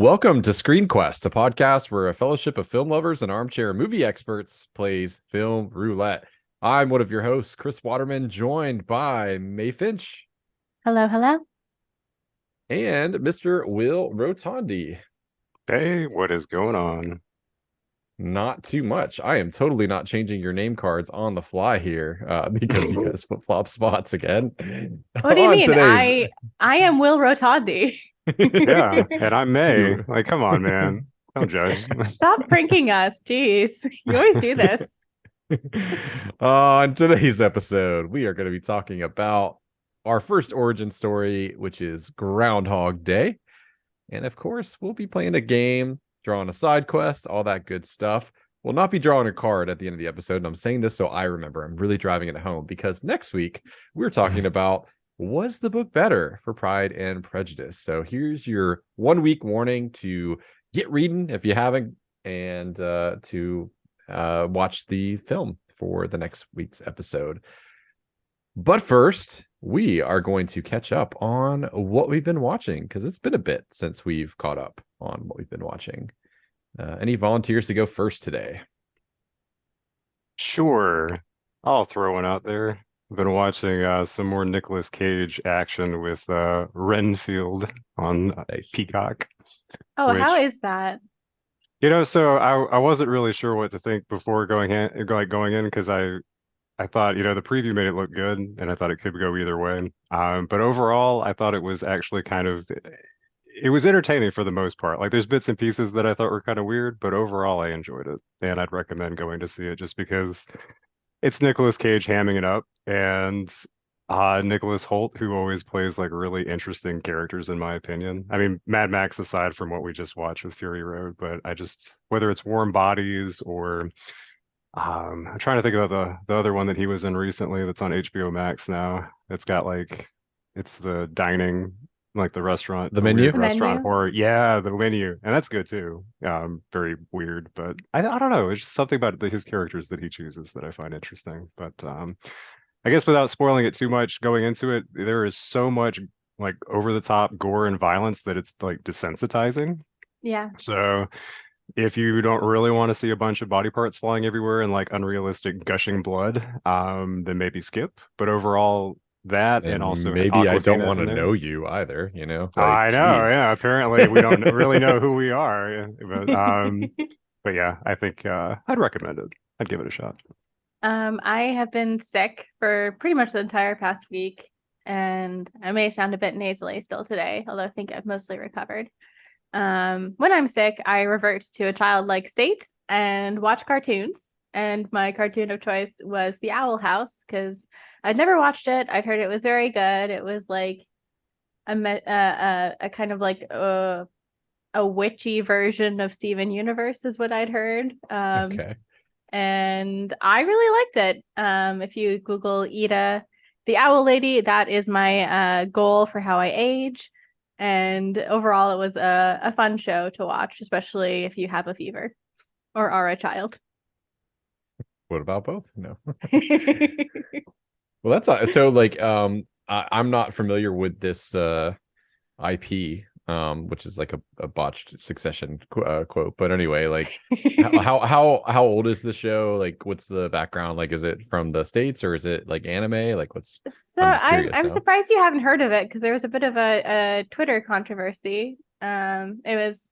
Welcome to Screen Quest, a podcast where a fellowship of film lovers and armchair movie experts plays film roulette. I'm one of your hosts, Chris Waterman, joined by May Finch. Hello, hello. And Mr. Will Rotondi. Hey, what is going on? Not too much. I am totally not changing your name cards on the fly here because you guys flip-flop spots again. What do you mean? I am Will Rotondi. Yeah, and I'm May. Like, come on, man. Don't judge. Stop pranking us. Jeez. You always do this. On today's episode, we are going to be talking about our first origin story, which is Groundhog Day. And of course, we'll be playing a game, drawing a side quest, all that good stuff. We'll not be drawing a card at the end of the episode. And I'm saying this so I remember. I'm really driving it home because next week we're talking about, was the book better for Pride and Prejudice? So here's your 1 week warning to get reading if you haven't, and to watch the film for the next week's episode. But first, we are going to catch up on what we've been watching because it's been a bit since we've caught up on what we've been watching. Any volunteers to go first today? Sure. I'll throw one out there. I've been watching some more Nicolas Cage action with Renfield on Peacock. Oh, how is that? So I wasn't really sure what to think before going in because I thought, the preview made it look good and I thought it could go either way. But overall, I thought it was actually it was entertaining for the most part. Like there's bits and pieces that I thought were kind of weird, but overall I enjoyed it. And I'd recommend going to see it just because it's Nicolas Cage hamming it up, and Nicholas Hoult, who always plays like really interesting characters in my opinion. I mean, Mad Max aside from what we just watched with Fury Road, but whether it's Warm Bodies or I'm trying to think about the other one that he was in recently that's on HBO Max now. It's the dining, like the restaurant, the menu, restaurant horror. Yeah, the menu, and that's good too. Very weird, but I don't know. It's just something about his characters that he chooses that I find interesting. But I guess without spoiling it too much, going into it, there is so much like over the top gore and violence that it's like desensitizing. Yeah. So if you don't really want to see a bunch of body parts flying everywhere and like unrealistic gushing blood, then maybe skip. But overall, that and also maybe I don't want to know you either, like, I know, geez. Yeah, apparently we don't really know who we are, but yeah, I think I'd recommend it. I'd give it a shot. I have been sick for pretty much the entire past week, and I may sound a bit nasally still today, although I think I've mostly recovered. When I'm sick, I revert to a childlike state and watch cartoons. And my cartoon of choice was The Owl House because I'd never watched it. I'd heard it was very good. It was like a kind of like a witchy version of Steven Universe is what I'd heard. Okay. And I really liked it. If you Google Ida, the Owl Lady, that is my goal for how I age. And overall, it was a fun show to watch, especially if you have a fever or are a child. What about both? No. Well, that's so like I'm not familiar with this IP, which is like a botched Succession quote. But anyway, like how old is the show? Like, what's the background? Like, is it from the States or is it like anime? Like, what's so I'm surprised you haven't heard of it because there was a bit of a Twitter controversy. It was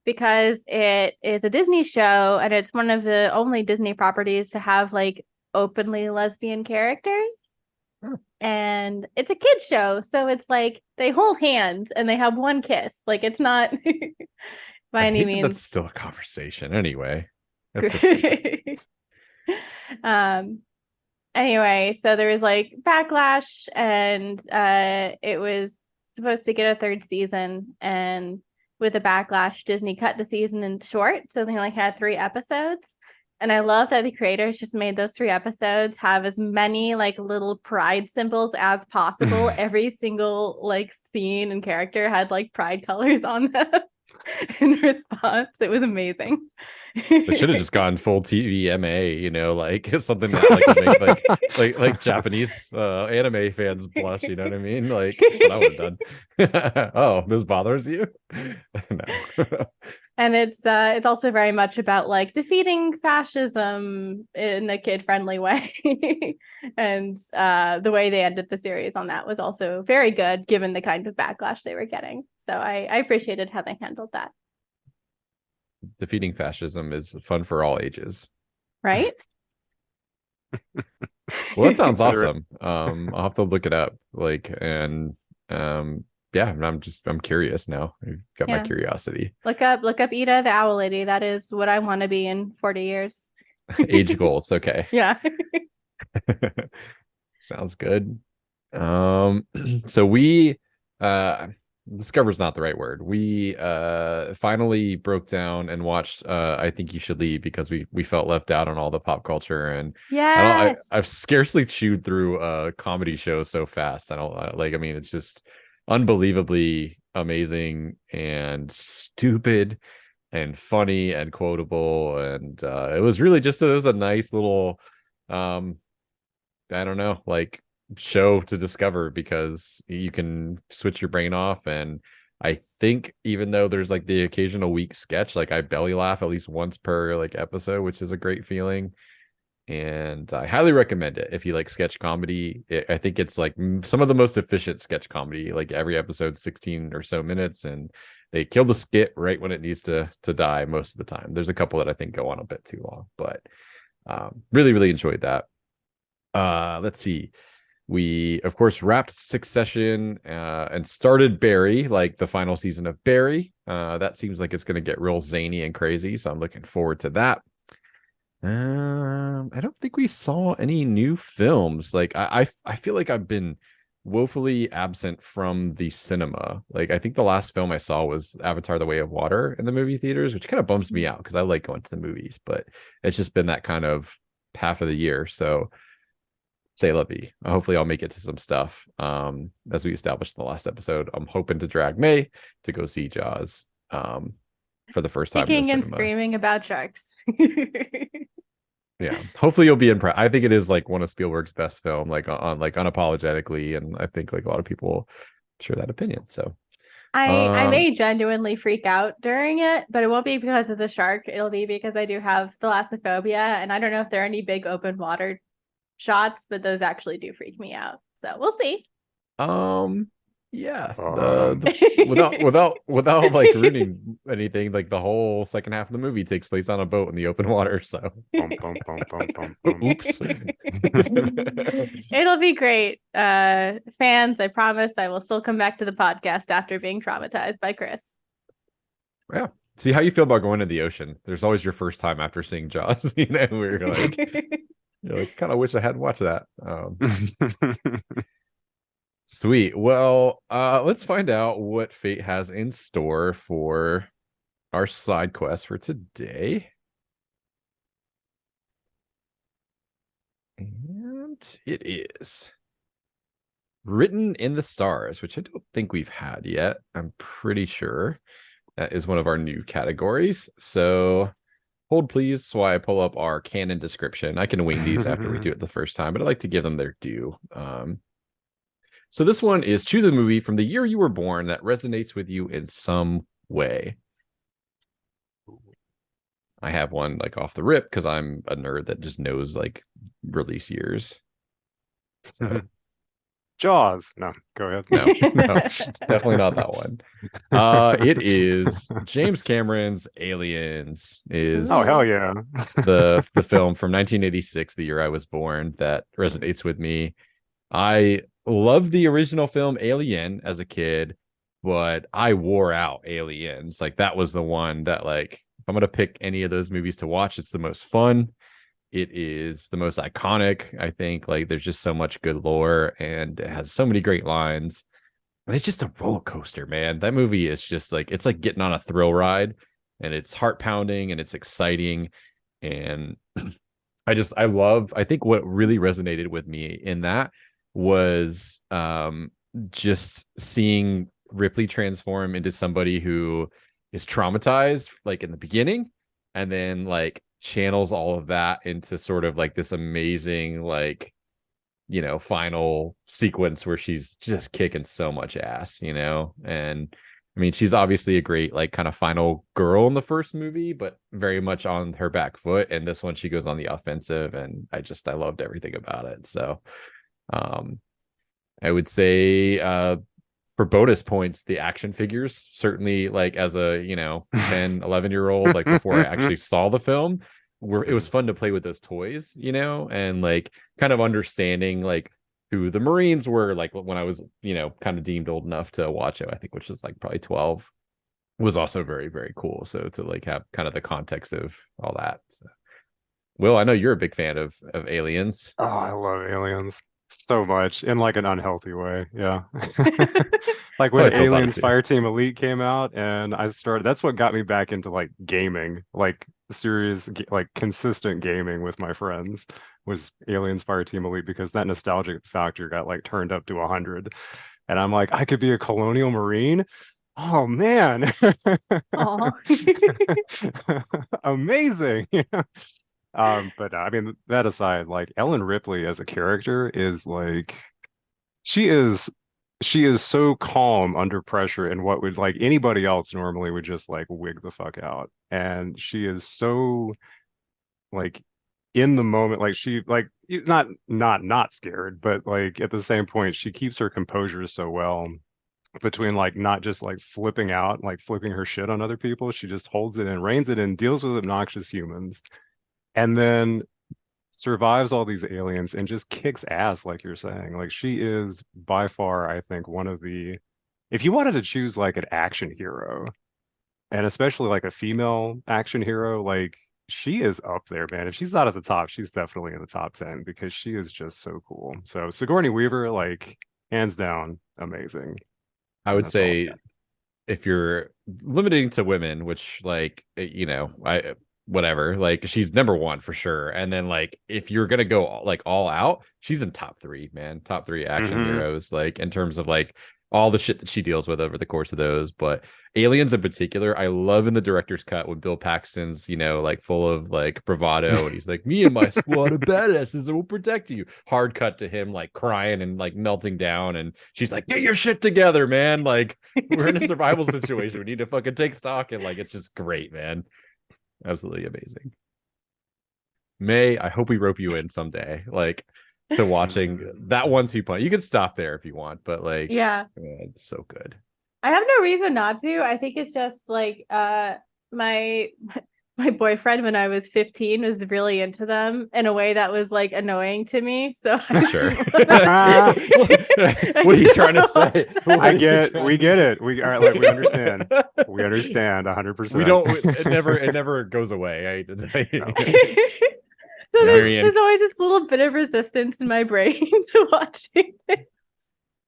because it is a Disney show and it's one of the only Disney properties to have like openly lesbian characters. And it's a kid's show, so it's like they hold hands and they have one kiss. Like it's not by any means. That's still a conversation, anyway. Anyway, so there was like backlash, and it was supposed to get a third season, and with the backlash, Disney cut the season in short, so they only had 3 episodes. And I love that the creators just made those 3 episodes have as many like little pride symbols as possible. Every single like scene and character had like pride colors on them. in response. It was amazing. They should have just gone full TVMA, you know, like something that like would make like Japanese anime fans blush. You know what I mean? Like that's what I would have done. Oh, this bothers you? No. And it's also very much about like defeating fascism in a kid-friendly way. And the way they ended the series on that was also very good, given the kind of backlash they were getting. So I appreciated how they handled that. Defeating fascism is fun for all ages. Right? Well, that sounds awesome. I'll have to look it up. Like, and yeah, I'm curious now. I've got my curiosity. Look up Ida the Owl Lady. That is what I want to be in 40 years. Age goals. Okay. Yeah. Sounds good. So we discover's not the right word. We finally broke down and watched I Think You Should Leave because we felt left out on all the pop culture, and I've scarcely chewed through a comedy show so fast. I mean, it's just unbelievably amazing and stupid and funny and quotable, and it was really just it was a nice little I don't know, like show to discover because you can switch your brain off. And I think even though there's like the occasional weak sketch, like I belly laugh at least once per like episode, which is a great feeling. And I highly recommend it if you like sketch comedy. I think it's like some of the most efficient sketch comedy. Like every episode 16 or so minutes, and they kill the skit right when it needs to die most of the time. There's a couple that I think go on a bit too long, but really enjoyed that. Let's see. We, of course, wrapped Succession and started Barry, like the final season of Barry. That seems like it's going to get real zany and crazy, so I'm looking forward to that. I don't think we saw any new films. Like I feel like I've been woefully absent from the cinema. Like I think the last film I saw was Avatar: The Way of Water in the movie theaters, which kind of bums me out because I like going to the movies, but it's just been that kind of half of the year. So say la vie. Hopefully I'll make it to some stuff. As we established in the last episode, I'm hoping to drag May to go see Jaws for the first time kicking and screaming about sharks. Yeah, hopefully you'll be impressed. I think it is like one of Spielberg's best film, like unapologetically, and I think like a lot of people will share that opinion. So I may genuinely freak out during it, but it won't be because of the shark. It'll be because I do have thalassophobia, and I don't know if there are any big open water shots, but those actually do freak me out. So we'll see. Yeah. Without like ruining anything, like the whole second half of the movie takes place on a boat in the open water. So oops. It'll be great. Fans, I promise I will still come back to the podcast after being traumatized by Chris. Yeah. See how you feel about going to the ocean. There's always your first time after seeing Jaws, you know, where you're like, kind of wish I had watched that. Sweet. Well, let's find out what fate has in store for our side quest for today. And it is Written in the Stars, which I don't think we've had yet. I'm pretty sure that is one of our new categories. So hold please while I pull up our canon description. I can wing these after we do it the first time, but I like to give them their due. So this one is choose a movie from the year you were born that resonates with you in some way. I have one like off the rip because I'm a nerd that just knows like release years. So Jaws. No, go ahead. No, definitely not that one. It is James Cameron's Aliens. Oh hell yeah. the film from 1986, the year I was born, that resonates with me. I loved the original film Alien as a kid, but I wore out Aliens. Like that was the one that, like, if I'm gonna pick any of those movies to watch, it's the most fun. It is the most iconic. I think like there's just so much good lore and it has so many great lines. And it's just a roller coaster, man. That movie is just like, it's like getting on a thrill ride, and it's heart pounding and it's exciting. And I think what really resonated with me in that was just seeing Ripley transform into somebody who is traumatized like in the beginning, and then like channels all of that into sort of like this amazing like, you know, final sequence where she's just kicking so much ass, you know. And I mean, she's obviously a great like kind of final girl in the first movie, but very much on her back foot. And this one she goes on the offensive, and I loved everything about it. So um I would say for bonus points, the action figures, certainly like as a, you know, 10-11 year old, like before I actually saw the film, where it was fun to play with those toys, you know, and like kind of understanding like who the Marines were, like when I was, you know, kind of deemed old enough to watch it, I think, which is like probably 12, was also very, very cool. So to like have kind of the context of all that. So, Will, I know you're a big fan of Aliens. Oh, I love Aliens so much in like an unhealthy way. Yeah. Like So I when felt about it Aliens too. Fireteam Elite came out and I started, that's what got me back into like gaming, like serious, like consistent gaming with my friends was Aliens Fireteam Elite because that nostalgic factor got like turned up to 100. And I'm like, I could be a colonial marine. Oh man. Oh. Amazing. But I mean, that aside, like Ellen Ripley as a character is like she is she is so calm under pressure and what would like anybody else normally would just like wig the fuck out. And she is so like in the moment, like she like not scared, but like at the same point, she keeps her composure so well between like not just like flipping out, like flipping her shit on other people. She just holds it and reins it in, deals with obnoxious humans, and then survives all these aliens and just kicks ass, like you're saying. Like she is by far, I think, one of the, if you wanted to choose like an action hero, and especially like a female action hero, like she is up there, man. If she's not at the top, she's definitely in the top 10 because she is just so cool. So Sigourney Weaver, like hands down, amazing. I And would that's all I say if you're limiting to women, which like you know, I whatever, like she's number one for sure. And then like if you're gonna go like all out, she's in top three, man, top three got. action heroes, like in terms of like all the shit that she deals with over the course of those. But Aliens in particular, I love in the director's cut when Bill Paxton's, you know, like full of like bravado, and he's like, "Me and my squad of badasses will protect you." Hard cut to him like crying and like melting down, and she's like, "Get your shit together, man! Like we're in a survival situation. We need to fucking take stock." And like it's just great, man. Absolutely amazing. May, I hope we rope you in someday, like to watching that 1-2 punch. You can stop there if you want, but like, Yeah. it's so good. I have no reason not to. I think it's just like my my boyfriend when I was 15 was really into them in a way that was like annoying to me. So Sure. I What are you trying to say? We get it. We are like, we understand. We understand We 100%. don't. It never goes away. I hate to tell you. No. So Marianne, there's always this little bit of resistance in my brain to watching it.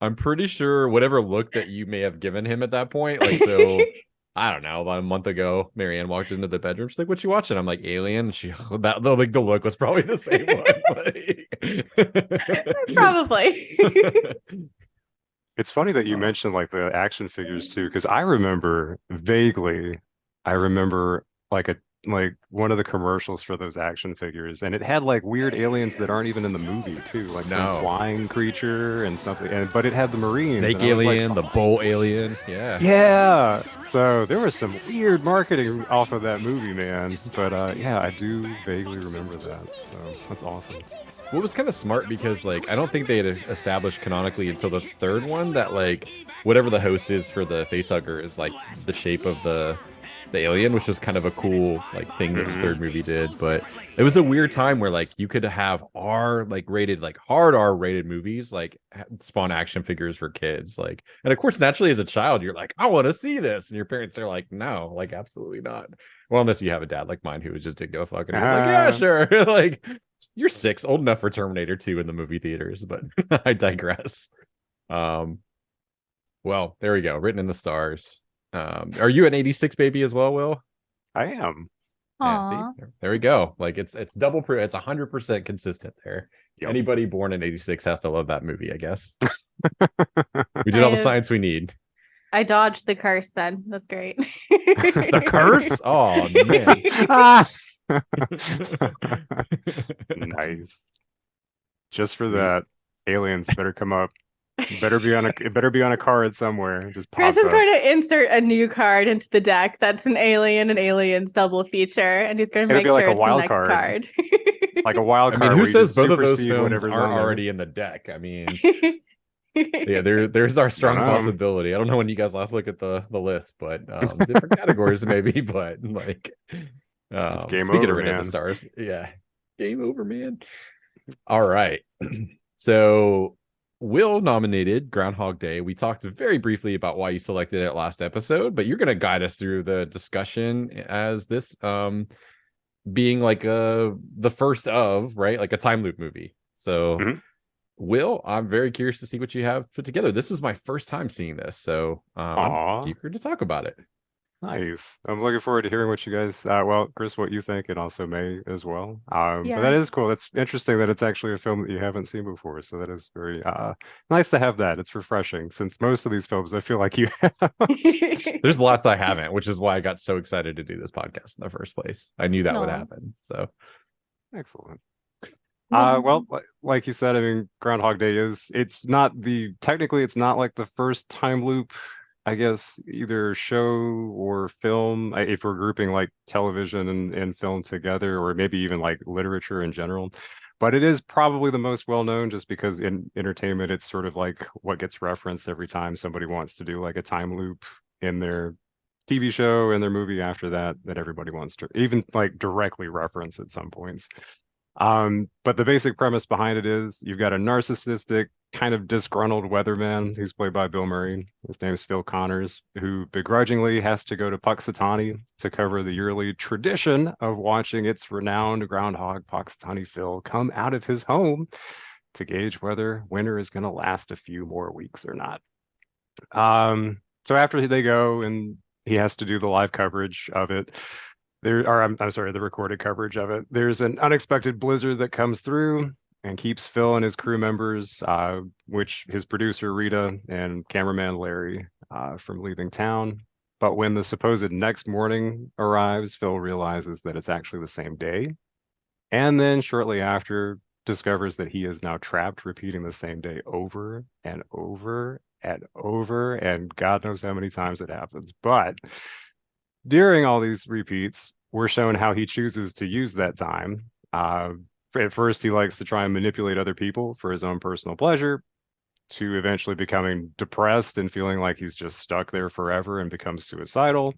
I'm pretty sure whatever look that you may have given him at that point, like so. I don't know, about a month ago, Marianne walked into the bedroom. She's like, "What you watching?" I'm like, "Alien." She that like the look was probably the same one. Probably. It's funny that you mentioned like the action figures too, because I remember vaguely, I remember like one of the commercials for those action figures, and it had like weird aliens that aren't even in the movie too, like some No. flying creature and something, and but it had the Marines, Snake and I was like, alien, the oh, bull alien. Yeah. yeah. So there was some weird marketing off of that movie, man. But yeah, I do vaguely remember that. So that's awesome. What was kind of smart because like I don't think they had established canonically until the third one that like whatever the host is for the facehugger is like the shape of the alien, which was kind of a cool like thing that the Hmm. third movie did. But it was a weird time where like you could have R like rated like hard R rated movies like spawn action figures for kids, like, and of course naturally as a child you're like, I want to see this, and your parents are like, no, like absolutely not. Well, unless you have a dad like mine who was just did go fuck and he was like, yeah, sure. Like you're 6, old enough for Terminator 2 in the movie theaters, but I digress. Um, well, there we go. Written in the stars. Are you an 86 baby as well, Will? I am. Yeah, see, Aw. there we go. Like it's double proof. It's 100% consistent there. Yep. Anybody born in 86 has to love that movie, I guess. We did I all the have science we need. I dodged the curse then. That's great. The curse? Oh man. Ah! Nice. Just for Sweet. that, aliens better come up. It better be on a card somewhere. It just Chris pops is up. going to insert a new card into the deck that's an alien and aliens double feature, and he's going to It'll make be like sure a it's the wild next card. card. Like a wild I mean, card who where you says just both of those supersede films whatever's aren't on there. already in the deck? I mean, yeah, there's our Don't strong know. possibility. I don't know when you guys last look at the list, but different categories maybe. But like, It's game speaking of over, Rid of the man. Stars, yeah, game over, man. All right, so Will nominated Groundhog Day. We talked very briefly about why you selected it last episode, but you're going to guide us through the discussion as this being like the first of, right, like a time loop movie. So Mhm. Will, I'm very curious to see what you have put together. This is my first time seeing this, so I'm Aw, eager to talk about it. nice. I'm looking forward to hearing what you guys, well, Chris, what you think, and also May as well. But Yeah. that is cool. That's interesting that it's actually a film that you haven't seen before. So that is very nice to have that. It's refreshing since most of these films I feel like you have. There's lots I haven't, which is why I got so excited to do this podcast in the first place. I knew that would No. happen. So Excellent. Well, Well, like you said, I mean, Groundhog Day it's not technically it's not like the first time loop, I guess, either show or film, if we're grouping like television and film together, or maybe even like literature in general. But it is probably the most well known just because in entertainment, it's sort of like what gets referenced every time somebody wants to do like a time loop in their TV show and their movie after that, that everybody wants to even like directly reference at some points. But the basic premise behind it is you've got a narcissistic, kind of disgruntled weatherman who's played by Bill Murray. His name's Phil Connors, who begrudgingly has to go to Puxatawny to cover the yearly tradition of watching its renowned groundhog, Puxatawny Phil, come out of his home to gauge whether winter is going to last a few more weeks or not. So after they go and he has to do the live coverage of it, I'm sorry, the recorded coverage of it. There's an unexpected blizzard that comes through and keeps Phil and his crew members, which his producer Rita and cameraman Larry, from leaving town. But when the supposed next morning arrives, Phil realizes that it's actually the same day. And then shortly after, discovers that he is now trapped, repeating the same day over and over and over. And God knows how many times it happens. But during all these repeats, we're shown how he chooses to use that time. At first, he likes to try and manipulate other people for his own personal pleasure, to eventually becoming depressed and feeling like he's just stuck there forever and becomes suicidal,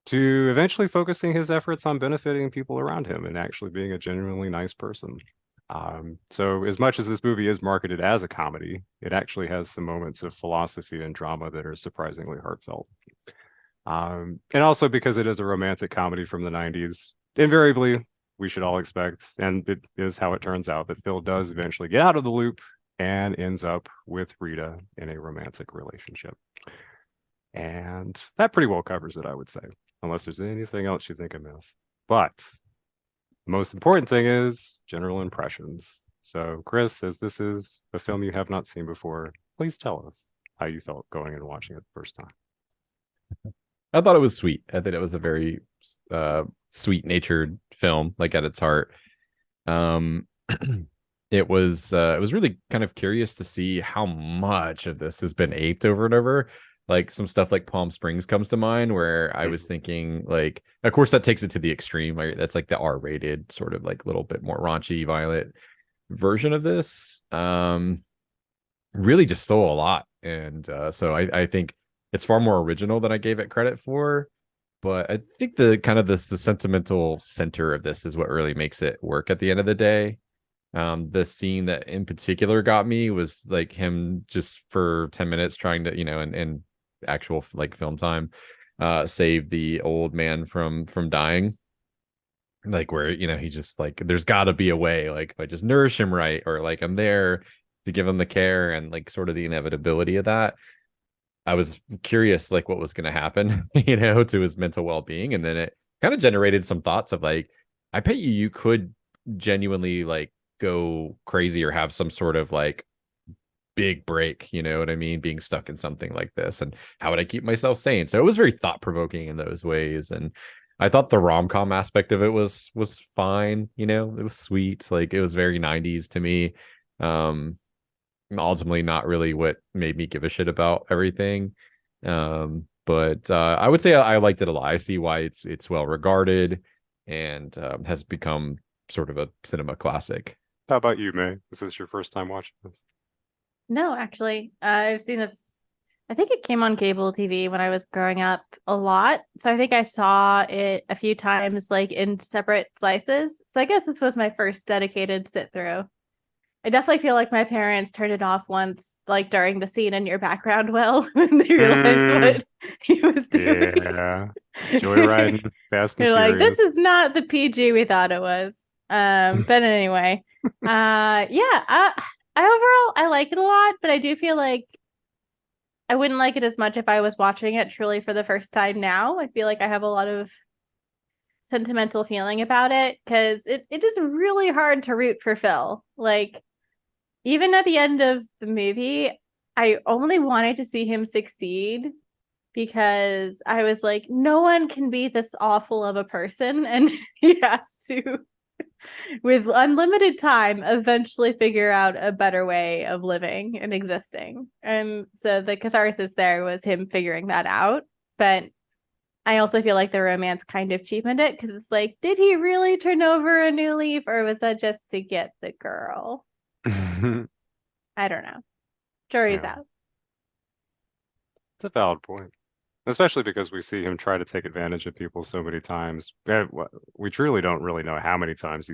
to eventually focusing his efforts on benefiting people around him and actually being a genuinely nice person. So as much as this movie is marketed as a comedy, it actually has some moments of philosophy and drama that are surprisingly heartfelt. And also because it is a romantic comedy from the 90s, invariably, we should all expect, and it is how it turns out, that Phil does eventually get out of the loop and ends up with Rita in a romantic relationship. And that pretty well covers it, I would say, unless there's anything else you think I missed. But the most important thing is general impressions. So, Chris, as this is a film you have not seen before, please tell us how you felt going and watching it the first time. I thought it was sweet. I think it was a very sweet natured film, like at its heart. Um, it was really kind of curious to see how much of this has been aped over and over. Like some stuff like Palm Springs comes to mind, where I was thinking, like, of course that takes it to the extreme. Right? That's like the R-rated sort of like little bit more raunchy, violent version of this. Really just stole a lot, and so I think it's far more original than I gave it credit for. But I think the kind of the sentimental center of this is what really makes it work at the end of the day. The scene that in particular got me was like him just for 10 minutes trying to, and actual like film time, save the old man from dying. Like where, he just like, there's gotta be a way, like if I just nourish him right, or like I'm there to give him the care, and like sort of the inevitability of that. I was curious like what was going to happen, to his mental well-being. And then it kind of generated some thoughts of like, I bet you could genuinely like go crazy or have some sort of like big break, you know what I mean, being stuck in something like this, and how would I keep myself sane? So it was very thought-provoking in those ways, and I thought the rom-com aspect of it was fine, you know, it was sweet, like it was very 90s to me. um Ultimately not really what made me give a shit about everything. But I would say I liked it a lot. I see why it's well regarded, and has become sort of a cinema classic. How about you, May? Is this your first time watching this? No, actually, I've seen this. I think it came on cable TV when I was growing up a lot. So I think I saw it a few times, like in separate slices. So I guess this was my first dedicated sit through. I definitely feel like my parents turned it off once, like during the scene in your background, Will, when they realized what he was doing. Yeah. Joyriding, Fast and You're like, Furious. this is not the PG we thought it was. But anyway, yeah, I overall I like it a lot, but I do feel like I wouldn't like it as much if I was watching it truly for the first time now. I feel like I have a lot of sentimental feeling about it because it is really hard to root for Phil. Like, even at the end of the movie, I only wanted to see him succeed because I was like, no one can be this awful of a person. And he has to, with unlimited time, eventually figure out a better way of living and existing. And so the catharsis there was him figuring that out. But I also feel like the romance kind of cheapened it because it's like, did he really turn over a new leaf, or was that just to get the girl? I don't know. Jury's Yeah, out. it's a valid point. Especially because we see him try to take advantage of people so many times. We truly don't really know how many times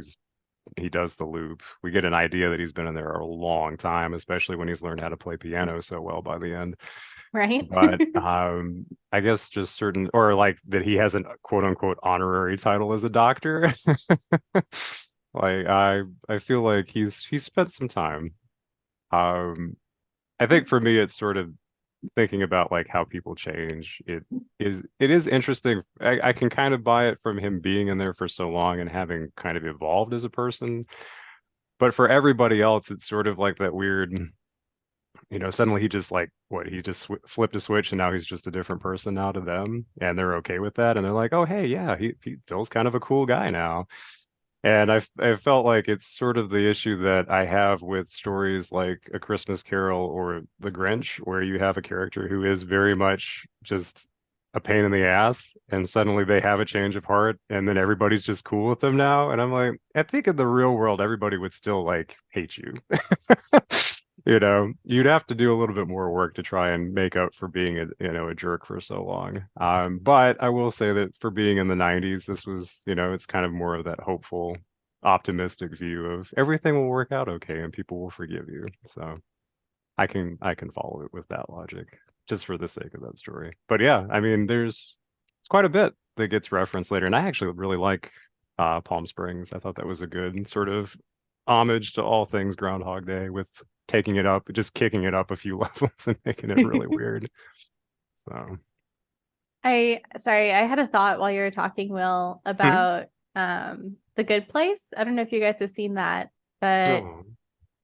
he does the loop. We get an idea that he's been in there a long time, especially when he's learned how to play piano so well by the end. Right? But I guess just certain, or like that he has a quote unquote honorary title as a doctor. Like I feel like he's spent some time. Um, I think for me, it's sort of thinking about like how people change. It is interesting. I can kind of buy it from him being in there for so long and having kind of evolved as a person. But for everybody else, it's sort of like that weird, suddenly he just like what he just flipped a switch and now he's just a different person now to them, and they're okay with that, and they're like, oh hey, yeah, he feels kind of a cool guy now. And I felt like it's sort of the issue that I have with stories like A Christmas Carol or The Grinch, where you have a character who is very much just a pain in the ass, and suddenly they have a change of heart, and then everybody's just cool with them now. And I'm like, I think in the real world, everybody would still like hate you. You'd have to do a little bit more work to try and make up for being a jerk for so long. But I will say that for being in the 90s, this was, it's kind of more of that hopeful, optimistic view of everything will work out okay and people will forgive you. So I can follow it with that logic just for the sake of that story. But yeah, I mean, it's quite a bit that gets referenced later, and I actually really like Palm Springs. I thought that was a good sort of homage to all things Groundhog Day with taking it up, just kicking it up a few levels and making it really weird. So, Sorry, I had a thought while you were talking, Will, mhm. about The Good Place. I don't know if you guys have seen that, but Oh.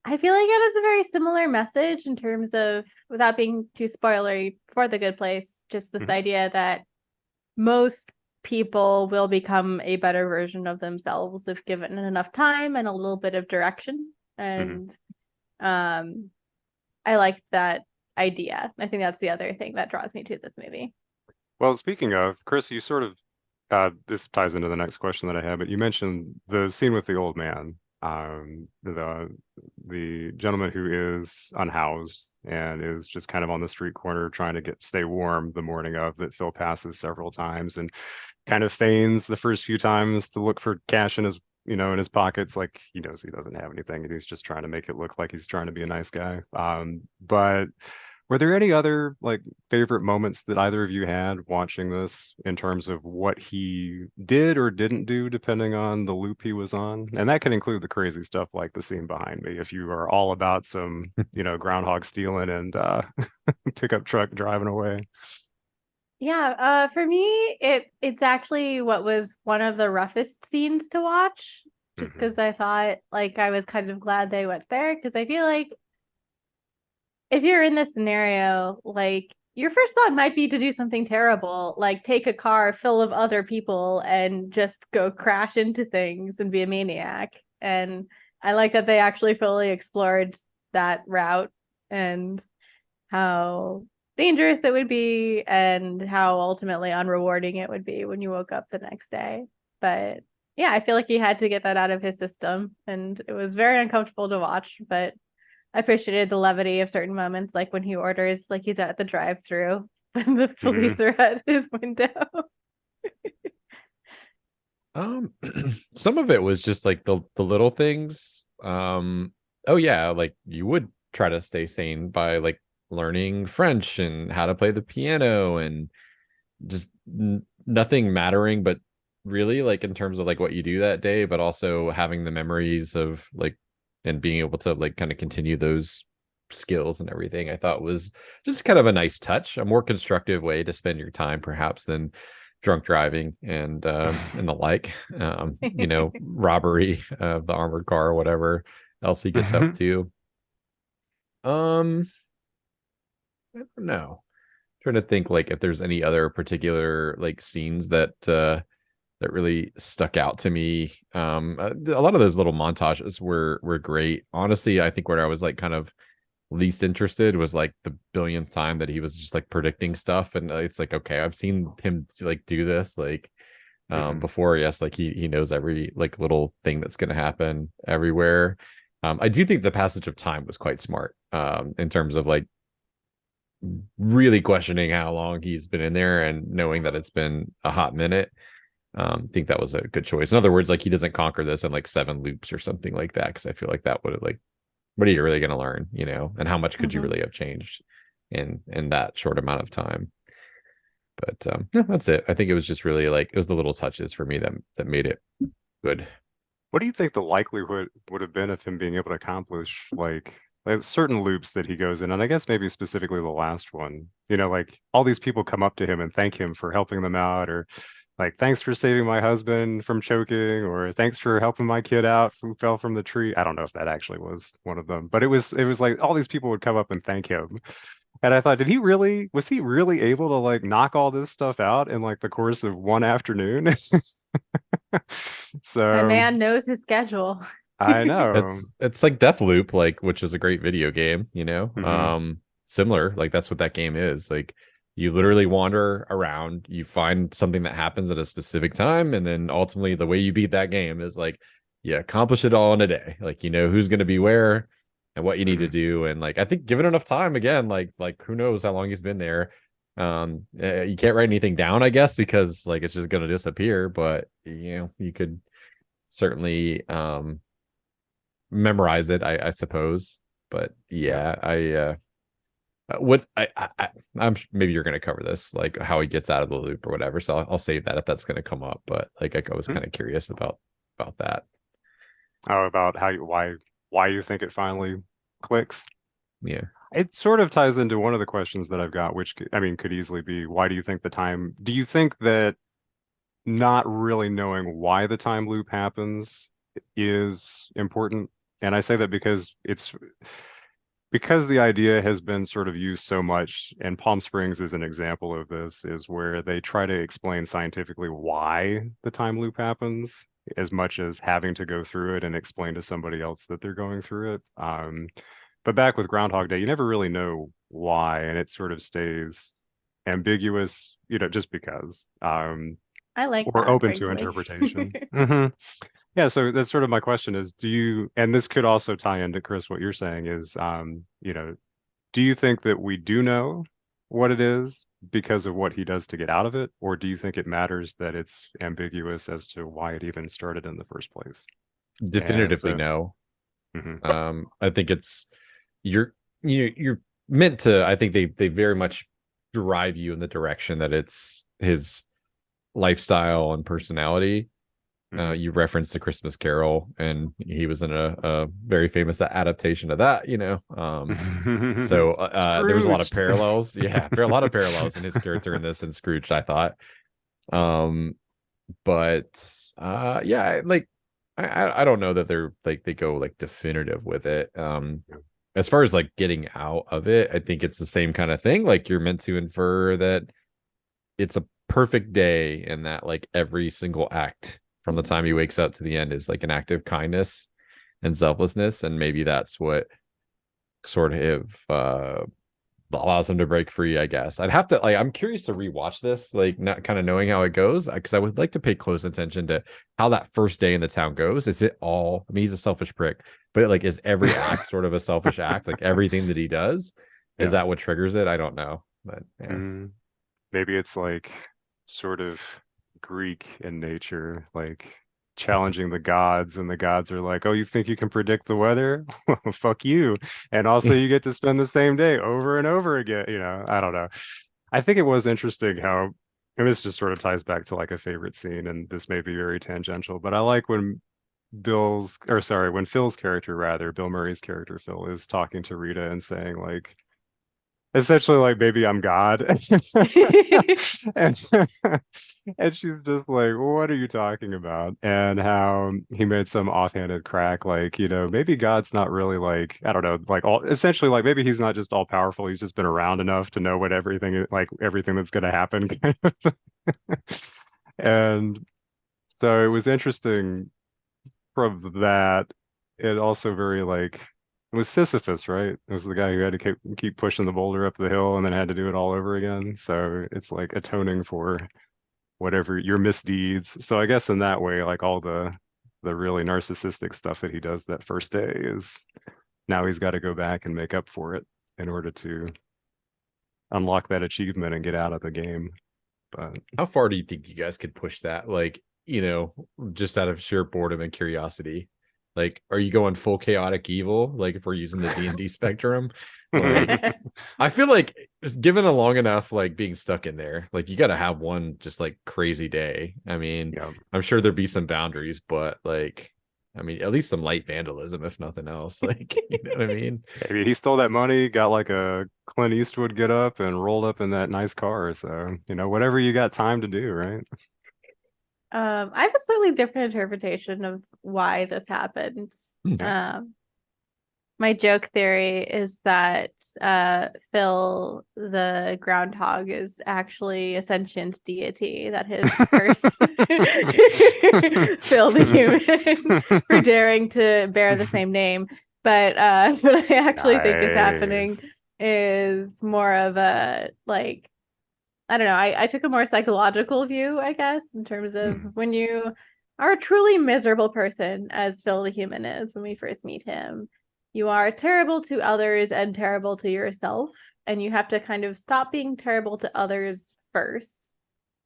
I feel like it has a very similar message in terms of, without being too spoilery for The Good Place, just this Mhm. idea that most people will become a better version of themselves if given enough time and a little bit of direction. Mhm. And um I like that idea. I think that's the other thing that draws me to this movie. Well, speaking of, Chris, you sort of this ties into the next question that I have, but you mentioned the scene with the old man, the gentleman who is unhoused and is just kind of on the street corner trying to stay warm the morning of that Phil passes several times and kind of feigns the first few times to look for cash in his pockets, like he knows he doesn't have anything and he's just trying to make it look like he's trying to be a nice guy. But were there any other like favorite moments that either of you had watching this in terms of what he did or didn't do, depending on the loop he was on? And that can include the crazy stuff like the scene behind me, if you are all about some, groundhog stealing and pickup truck driving away. Yeah, for me, it's actually what was one of the roughest scenes to watch, just Hmm. because I thought like I was kind of glad they went there because I feel like if you're in this scenario, like your first thought might be to do something terrible, like take a car full of other people and just go crash into things and be a maniac. And I like that they actually fully explored that route and how dangerous it would be and how ultimately unrewarding it would be when you woke up the next day. But yeah, I feel like he had to get that out of his system, and it was very uncomfortable to watch, but I appreciated the levity of certain moments, like when he orders, like he's at the drive-through and the police are at his window. Some of it was just like the little things. Oh yeah, like you would try to stay sane by like learning French and how to play the piano and just nothing mattering, but really like in terms of like what you do that day, but also having the memories of like and being able to like kind of continue those skills and everything, I thought was just kind of a nice touch, a more constructive way to spend your time perhaps than drunk driving and the like, robbery of the armored car or whatever else he gets up to. I don't know, trying to think like if there's any other particular like scenes that really stuck out to me. A lot of those little montages were great. Honestly, I think where I was like kind of least interested was like the billionth time that he was just like predicting stuff, and it's like, okay, I've seen him like do this like before. Yes, like he knows every like little thing that's going to happen everywhere. I do think the passage of time was quite smart in terms of like really questioning how long he's been in there and knowing that it's been a hot minute. Think that was a good choice. In other words, like he doesn't conquer this in like 7 loops or something like that, because I feel like that would have like, what are you really going to learn, and how much could you really have changed in that short amount of time? But yeah, that's it. I think it was just really like it was the little touches for me that made it good. What do you think the likelihood would have been of him being able to accomplish like certain loops that he goes in? And I guess maybe specifically the last one, like all these people come up to him and thank him for helping them out, or like, thanks for saving my husband from choking, or thanks for helping my kid out who fell from the tree. I don't know if that actually was one of them, but it was like all these people would come up and thank him. And I thought, was he really able to like knock all this stuff out in like the course of one afternoon? My So man knows his schedule. I know. It's like Deathloop, like, which is a great video game, Hmm. similar, like that's what that game is. Like you literally wander around, you find something that happens at a specific time, and then ultimately the way you beat that game is like you accomplish it all in a day. Like who's going to be where and what you need to Hmm. do, and like I think given enough time, again, like who knows how long he's been there. You can't write anything down, I guess, because like it's just going to disappear, but you could certainly memorize it, I suppose. But Yeah. yeah, what I'm maybe you're going to cover this, like how he gets out of the loop or whatever. So I'll save that if that's going to come up. But like I was Hmm. kind of curious about that. Oh, about why you think it finally clicks. Yeah, It sort of ties into one of the questions that I've got, which I mean could easily be, why do you think do you think that not really knowing why the time loop happens is important? And I say that because the idea has been sort of used so much, and Palm Springs is an example of this, is where they try to explain scientifically why the time loop happens, as much as having to go through it and explain to somebody else that they're going through it. But back with Groundhog Day, you never really know why, and it sort of stays ambiguous, just because, I like or that, open to frankly. interpretation. Yeah, so that's sort of my question is, and this could also tie into Chris, what you're saying is, do you think that we do know what it is because of what he does to get out of it, or do you think it matters that it's ambiguous as to why it even started in the first place? And definitively so, no. mhm, I think it's you're meant to. I think they very much drive you in the direction that it's his lifestyle and personality. mhm. You referenced the Christmas Carol, and he was in a very famous adaptation of that. So there was a lot of Scrooged. parallels. Yeah, there are a lot of parallels in his character in this and Scrooge, I thought. Um, but yeah, like I don't know that they're like they go like definitive with it. as far as like getting out of it, I think it's the same kind of thing. Like you're meant to infer that it's a perfect day and that like every single act from the time he wakes up to the end is like an act of kindness and selflessness. And maybe that's what sort of allows him to break free, I guess. I'd have to like I'm curious to rewatch this, like not kind of knowing how it goes, because I would like to pay close attention to how that first day in the town goes. Is it all, I mean, he's a selfish prick, but like is every act sort of a selfish act? Like everything that he does, is Yeah. that what triggers it? I don't know. But yeah. Maybe it's like sort of Greek in nature, like challenging the gods, and the gods are like, "Oh, you think you can predict the weather? Well, fuck you." And also you get to spend the same day over and over again, I don't know. I think it was interesting how, and this just sort of ties back to like a favorite scene, and this may be very tangential, but I like when when Phil's character, rather, Bill Murray's character Phil, is talking to Rita and saying like, essentially like, "Baby, I'm God." and and she's just like, "What are you talking about?" And how he made some offhanded crack like, maybe God's not really like, I don't know, like all, essentially like, maybe he's not just all powerful, he's just been around enough to know what everything that's going to happen. And so it was interesting from that. It also very like, it was Sisyphus, right? It was the guy who had to keep pushing the boulder up the hill and then had to do it all over again. So it's like atoning for whatever your misdeeds. So I guess in that way, like all the really narcissistic stuff that he does that first day is, now he's got to go back and make up for it in order to unlock that achievement and get out of the game. But How far do you think you guys could push that? Like, just out of sheer boredom and curiosity. Like, are you going full chaotic evil? Like, if we're using the D&D spectrum, like, I feel like given a long enough, like being stuck in there, like you got to have one just like crazy day. I mean, yeah. I'm sure there'd be some boundaries, but like, I mean, at least some light vandalism, if nothing else. Like, you know what I mean? Maybe he stole that money, got like a Clint Eastwood get up and rolled up in that nice car. So, whatever you got time to do, right? I have a slightly different interpretation of why this happened. Okay. My joke theory is that Phil, the groundhog, is actually a sentient deity, that his curse Phil the human for daring to bear the same name. But what I actually think is happening Nice. is more of a like, I don't know. I took a more psychological view, I guess, in terms of when you are a truly miserable person, as Phil the human is when we first meet him, you are terrible to others and terrible to yourself. And you have to kind of stop being terrible to others first.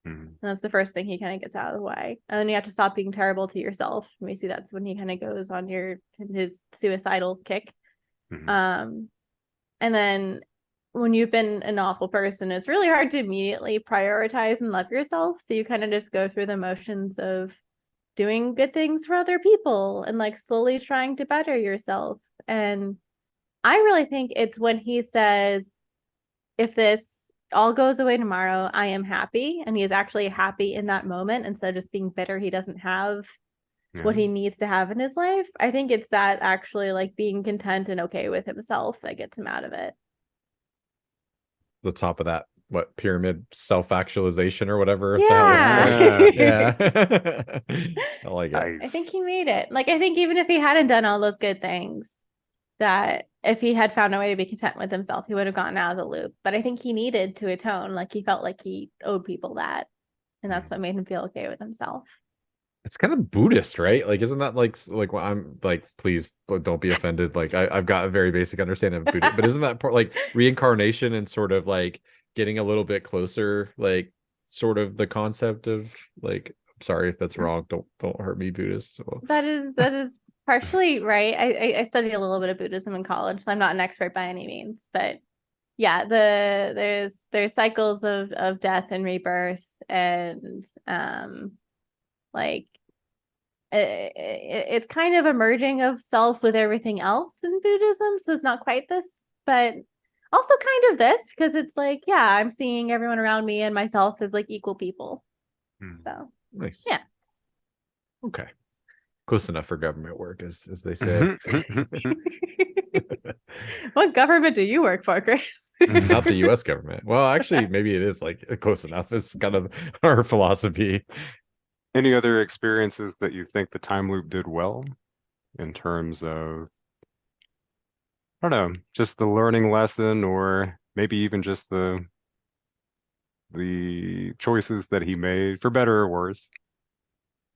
And that's the first thing he kind of gets out of the way. And then you have to stop being terrible to yourself. And we see that's when he kind of goes on his suicidal kick. And then when you've been an awful person, it's really hard to immediately prioritize and love yourself. So you kind of just go through the motions of doing good things for other people and like slowly trying to better yourself. And I really think it's when he says, if this all goes away tomorrow, I am happy. And he is actually happy in that moment instead of just being bitter he doesn't have what he needs to have in his life. I think it's that actually like being content and okay with himself that gets him out of it. The top of that, what, pyramid self-actualization or whatever the hell Yeah. yeah. I like it. Nice. I think he made it. Like, I think even if he hadn't done all those good things, that if he had found a way to be content with himself, he would have gotten out of the loop. But I think he needed to atone. Like, he felt like he owed people that. And that's what made him feel okay with himself. It's kind of Buddhist, right? Like, isn't that like well, I'm like, please don't be offended. Like, I've got a very basic understanding of Buddha, but isn't that part like reincarnation and sort of like getting a little bit closer, like sort of the concept of like, I'm sorry if that's wrong. Don't hurt me, Buddhist. So. That is partially right. I studied a little bit of Buddhism in college, so I'm not an expert by any means, but yeah, there's cycles of death and rebirth, and like it's kind of a merging of self with everything else in Buddhism. So it's not quite this, but also kind of this, because it's like, yeah, I'm seeing everyone around me and myself as like equal people. So Nice. yeah. Okay. Close enough for government work, as they say. What government do you work for, Chris? Not the US government. Well, actually, maybe it is like close enough. It's kind of our philosophy. Any other experiences that you think the time loop did well in terms of, I don't know, just the learning lesson, or maybe even just the choices that he made, for better or worse,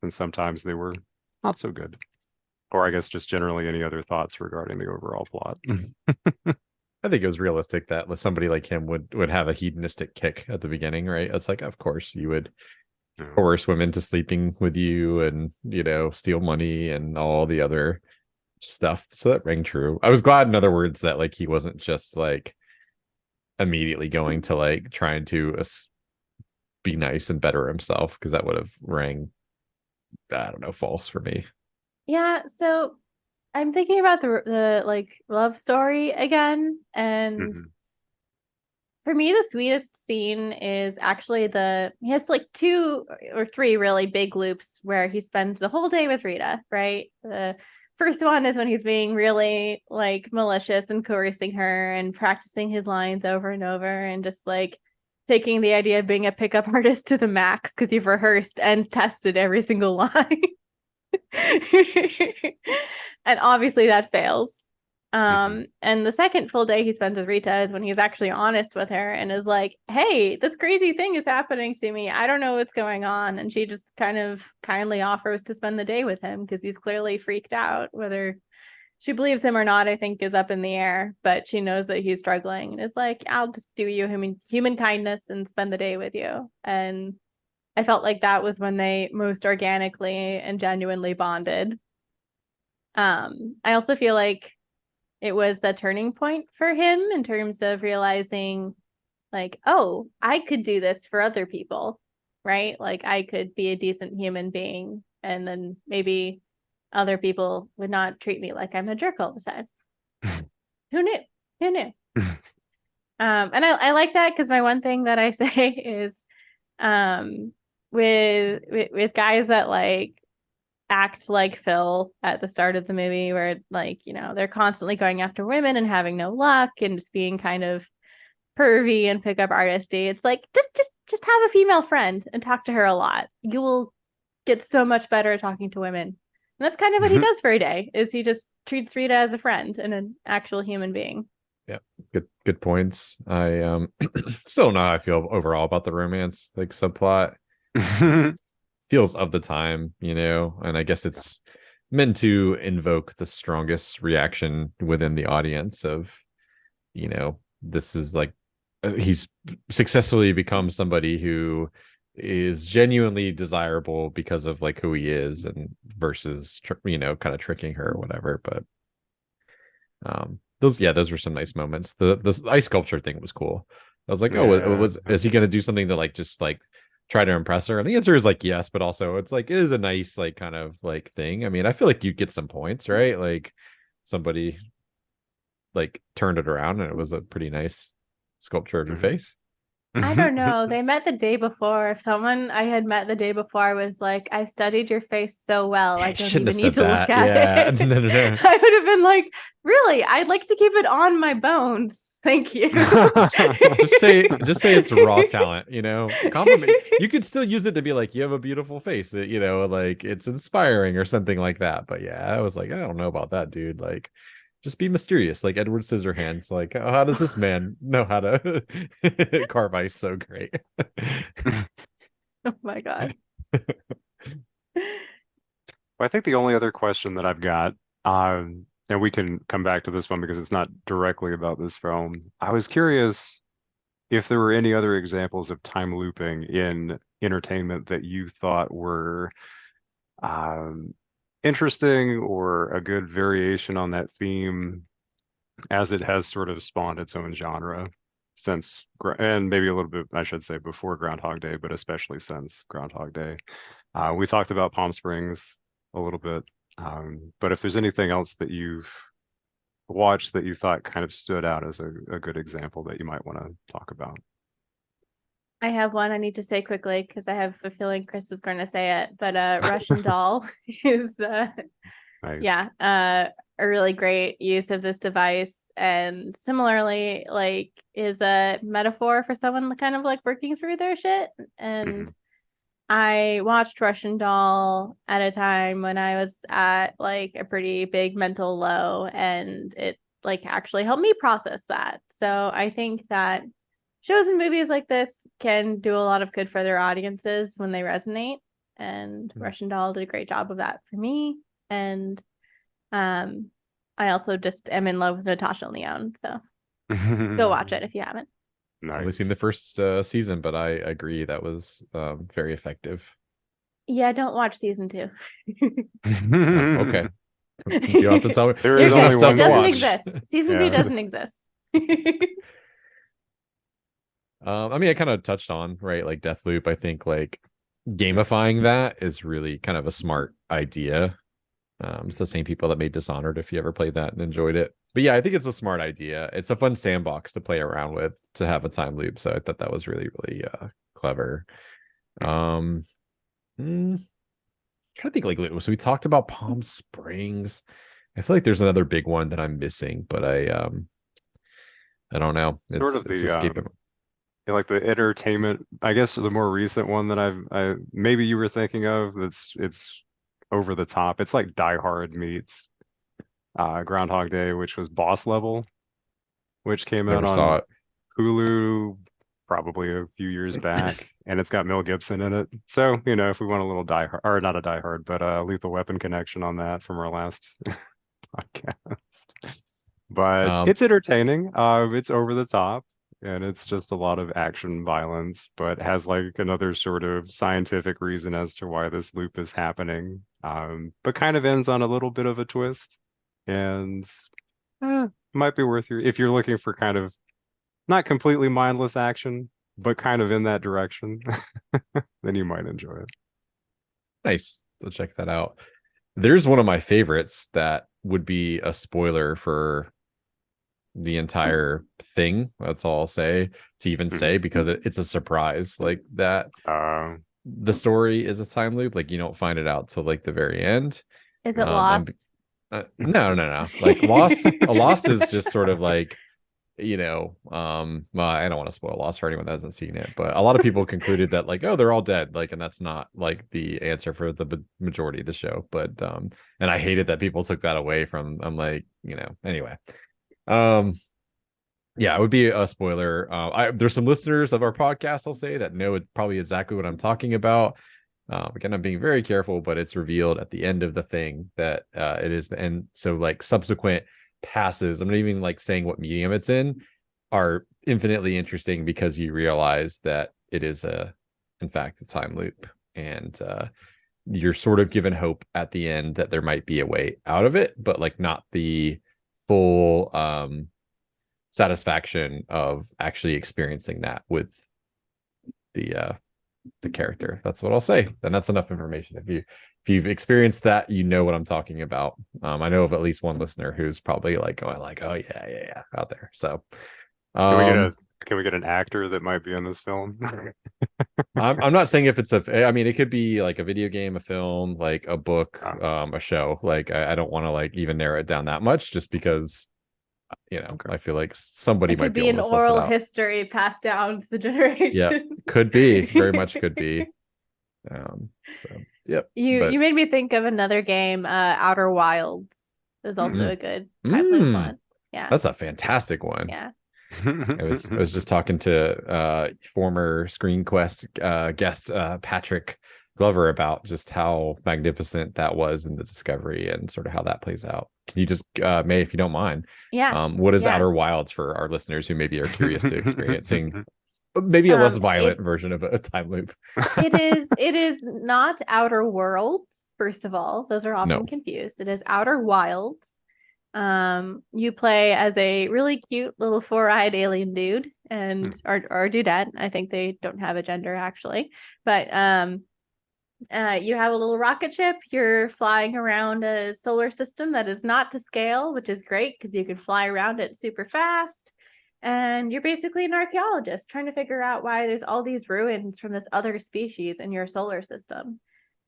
and sometimes they were not so good. Or I guess just generally any other thoughts regarding the overall plot. I think it was realistic that somebody like him would have a hedonistic kick at the beginning, right? It's like, of course, you would coerce women to sleeping with you and, steal money and all the other stuff. So that rang true. I was glad, in other words, that like he wasn't just like immediately going to like trying to be nice and better himself, because that would have rang, I don't know, false for me. Yeah, so I'm thinking about the like love story again, and for me the sweetest scene is actually he has like 2 or 3 really big loops where he spends the whole day with Rita, right? The first one is when he's being really like malicious and coercing her and practicing his lines over and over and just like taking the idea of being a pickup artist to the max because you've rehearsed and tested every single line. And obviously that fails. And the second full day he spends with Rita is when he's actually honest with her and is like, hey, this crazy thing is happening to me. I don't know what's going on. And she just kind of kindly offers to spend the day with him because he's clearly freaked out. Whether she believes him or not, I think, is up in the air, but she knows that he's struggling and is like, I'll just do you human kindness and spend the day with you. And I felt like that was when they most organically and genuinely bonded. I also feel like it was the turning point for him in terms of realizing like, oh, I could do this for other people, right? Like I could be a decent human being and then maybe other people would not treat me like I'm a jerk all the time. Who knew? Who knew? And I like that because my one thing that I say is with guys that like act like Phil at the start of the movie where like, they're constantly going after women and having no luck and just being kind of pervy and pickup artisty. It's like just have a female friend and talk to her a lot. You will get so much better at talking to women. And that's kind of what he does for a day, is he just treats Rita as a friend and an actual human being. Yeah, good points. I still don't know how I feel overall about the romance like subplot. Feels of the time, and I guess it's meant to invoke the strongest reaction within the audience of, this is like he's successfully become somebody who is genuinely desirable because of like who he is, and versus kind of tricking her or whatever. But those were some nice moments. The ice sculpture thing was cool. I was like, is he gonna do something to like just like try to impress her? And the answer is like yes, but also it's like it is a nice like kind of like thing. I mean, I feel like you get some points, right? Like somebody like turned it around and it was a pretty nice sculpture of your face. I don't know. They met the day before. If someone I had met the day before was like, I studied your face so well, I don't even need to look at it. No. I would have been like, really? I'd like to keep it on my bones. Thank you. just say it's raw talent, compliment. You could still use it to be like, you have a beautiful face, like it's inspiring or something like that. But yeah, I was like, I don't know about that, dude. Like, just be mysterious, like Edward Scissorhands. Like, oh, how does this man know how to carve ice so great? Oh my god. Well, I think the only other question that I've got, and we can come back to this one because it's not directly about this film. I was curious if there were any other examples of time looping in entertainment that you thought were interesting or a good variation on that theme, as it has sort of spawned its own genre since, and maybe a little bit, I should say, before Groundhog Day, but especially since Groundhog Day. We talked about Palm Springs a little bit, but if there's anything else that you've watched that you thought kind of stood out as a good example that you might want to talk about. I have one I need to say quickly because I have a feeling Chris was going to say it, but Russian Doll is Nice. yeah, a really great use of this device, and similarly, like, is a metaphor for someone kind of like working through their shit. And I watched Russian Doll at a time when I was at like a pretty big mental low, and it like actually helped me process that. So I think that shows and movies like this can do a lot of good for their audiences when they resonate. And Russian Doll did a great job of that for me. And I also just am in love with Natasha Lyonne. So go watch it if you haven't. Nice. I've only seen the first season, but I agree that was very effective. Yeah, don't watch season 2. Oh, okay. You have to tell me. There You're is good. only It one to doesn't watch. exist. Season 2 doesn't exist. I mean, I kind of touched on, right, like Deathloop. I think like gamifying that is really kind of a smart idea. It's the same people that made Dishonored, if you ever played that and enjoyed it. But yeah, I think it's a smart idea. It's a fun sandbox to play around with, to have a time loop. So I thought that was really, really clever. Trying to think, like, so we talked about Palm Springs. I feel like there's another big one that I'm missing, but I don't know. Sort of It's the escaping. like the entertainment, I guess the more recent one that I maybe you were thinking of, it's over the top. It's like Die Hard meets Groundhog Day, which was Boss Level, which came out Never saw on it. Hulu probably a few years back, and it's got Mel Gibson in it. So, you know, if we want a little Die Hard, or not a Die Hard, but a Lethal Weapon connection on that from our last podcast. But Um, it's entertaining. It's over the top, and it's just a lot of action violence, but has like another sort of scientific reason as to why this loop is happening. But kind of ends on a little bit of a twist, and might be worth your if you're looking for kind of not completely mindless action, but kind of in that direction, then you might enjoy it. nice. So check that out. There's one of my favorites that would be a spoiler for the entire thing. That's all I'll say to even say, because it's a surprise like that. The story is a time loop. Like, you don't find it out till like the very end. Is it Lost? No. Like Lost is just sort of like, you know, well, I don't want to spoil Lost for anyone that hasn't seen it, but a lot of people concluded that like, oh, they're all dead, like, and that's not like the answer for the majority of the show. But and I hated that people took that away from. I'm like, you know, anyway. Yeah, it would be a spoiler. There's some listeners of our podcast, I'll say, that know probably exactly what I'm talking about. Again, I'm being very careful, but it's revealed at the end of the thing that it is, and so like subsequent passes, I'm not even like saying what medium it's in, are infinitely interesting, because you realize that it is in fact, a time loop, and you're sort of given hope at the end that there might be a way out of it, but like not the full satisfaction of actually experiencing that with the character. That's what I'll say. And that's enough information. If you've experienced that, you know what I'm talking about. I know of at least one listener who's probably like going like, oh yeah out there. So Can we get an actor that might be in this film? I'm not saying if it's I mean, it could be like a video game, a film, like a book, a show. Like I don't want to like even narrow it down that much, just because, you know, I feel like somebody might be able to suss it out. It could be an oral history passed down to the generation. Yeah, could be. Very much could be. So yep. You made me think of another game, Outer Wilds. Is also a good time loop one. Yeah, that's a fantastic one. Yeah. I was just talking to former Screen Quest guest Patrick Glover about just how magnificent that was in the discovery, and sort of how that plays out. Can you just May, if you don't mind, what is Outer Wilds for our listeners who maybe are curious to experiencing maybe a less violent version of a time loop? It is not Outer Worlds, first of all. Those are often confused. It is Outer Wilds. You play as a really cute little four-eyed alien dude and or dudette. I think they don't have a gender actually, but you have a little rocket ship. You're flying around a solar system that is not to scale, which is great because you can fly around it super fast. And you're basically an archaeologist trying to figure out why there's all these ruins from this other species in your solar system.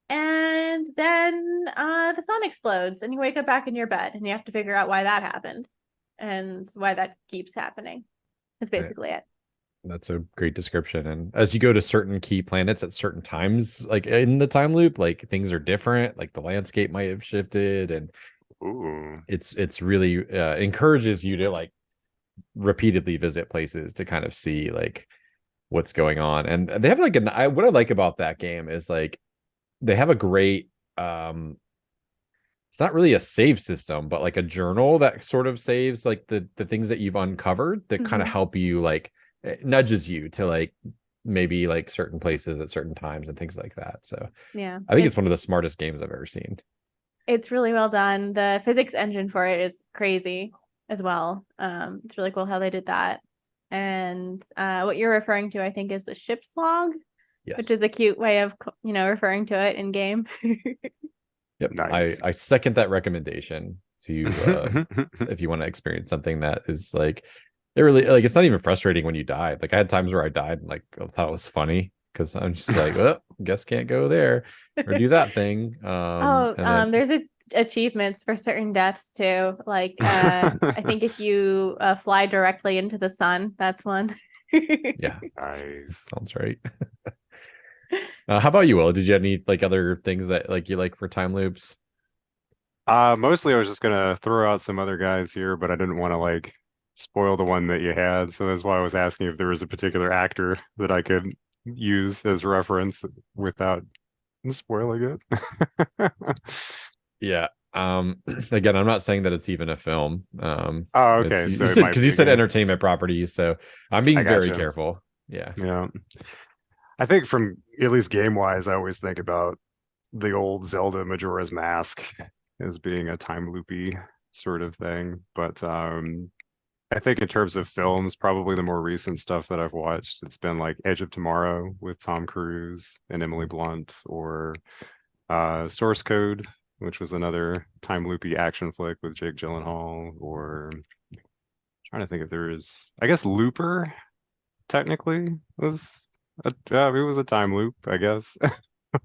And then the sun explodes and you wake up back in your bed and you have to figure out why that happened and why that keeps happening. That's basically it. That's a great description. And as you go to certain key planets at certain times, like in the time loop, like things are different, like the landscape might have shifted, and Ooh. it's really encourages you to like repeatedly visit places to kind of see like what's going on. And they have like what I like about that game is like they have a great it's not really a save system, but like a journal that sort of saves like the things that you've uncovered that kind of help you, like it nudges you to like maybe like certain places at certain times and things like that. So yeah, I think it's one of the smartest games I've ever seen. It's really well done. The physics engine for it is crazy as well. It's really cool how they did that. And what you're referring to, I think, is the ship's log, Yes. which is a cute way of, referring to it in game. Yep. Nice. I second that recommendation to if you want to experience something that is like it really like it's not even frustrating when you die. Like I had times where I died and like I thought it was funny because I'm just like, well, guess can't go there or do that thing. There's achievements for certain deaths too. Like I think if you fly directly into the sun, that's one. Yeah, nice. Sounds right. How about you, Will? Did you have any like other things that like you like for time loops? Mostly I was just gonna throw out some other guys here, but I didn't want to like spoil the one that you had, so that's why I was asking if there was a particular actor that I could use as reference without spoiling it. Yeah. Again, I'm not saying that it's even a film. Oh, It's okay, so you it said might because be you a said game. entertainment properties, so I'm I being very gotcha. careful. Yeah. Yeah. I think from at least game wise, I always think about the old Zelda Majora's Mask as being a time loopy sort of thing. But I think in terms of films, probably the more recent stuff that I've watched, it's been like Edge of Tomorrow with Tom Cruise and Emily Blunt, or Source Code, which was another time loopy action flick with Jake Gyllenhaal, or trying to think if there is, I guess Looper technically was it was a time loop, I guess,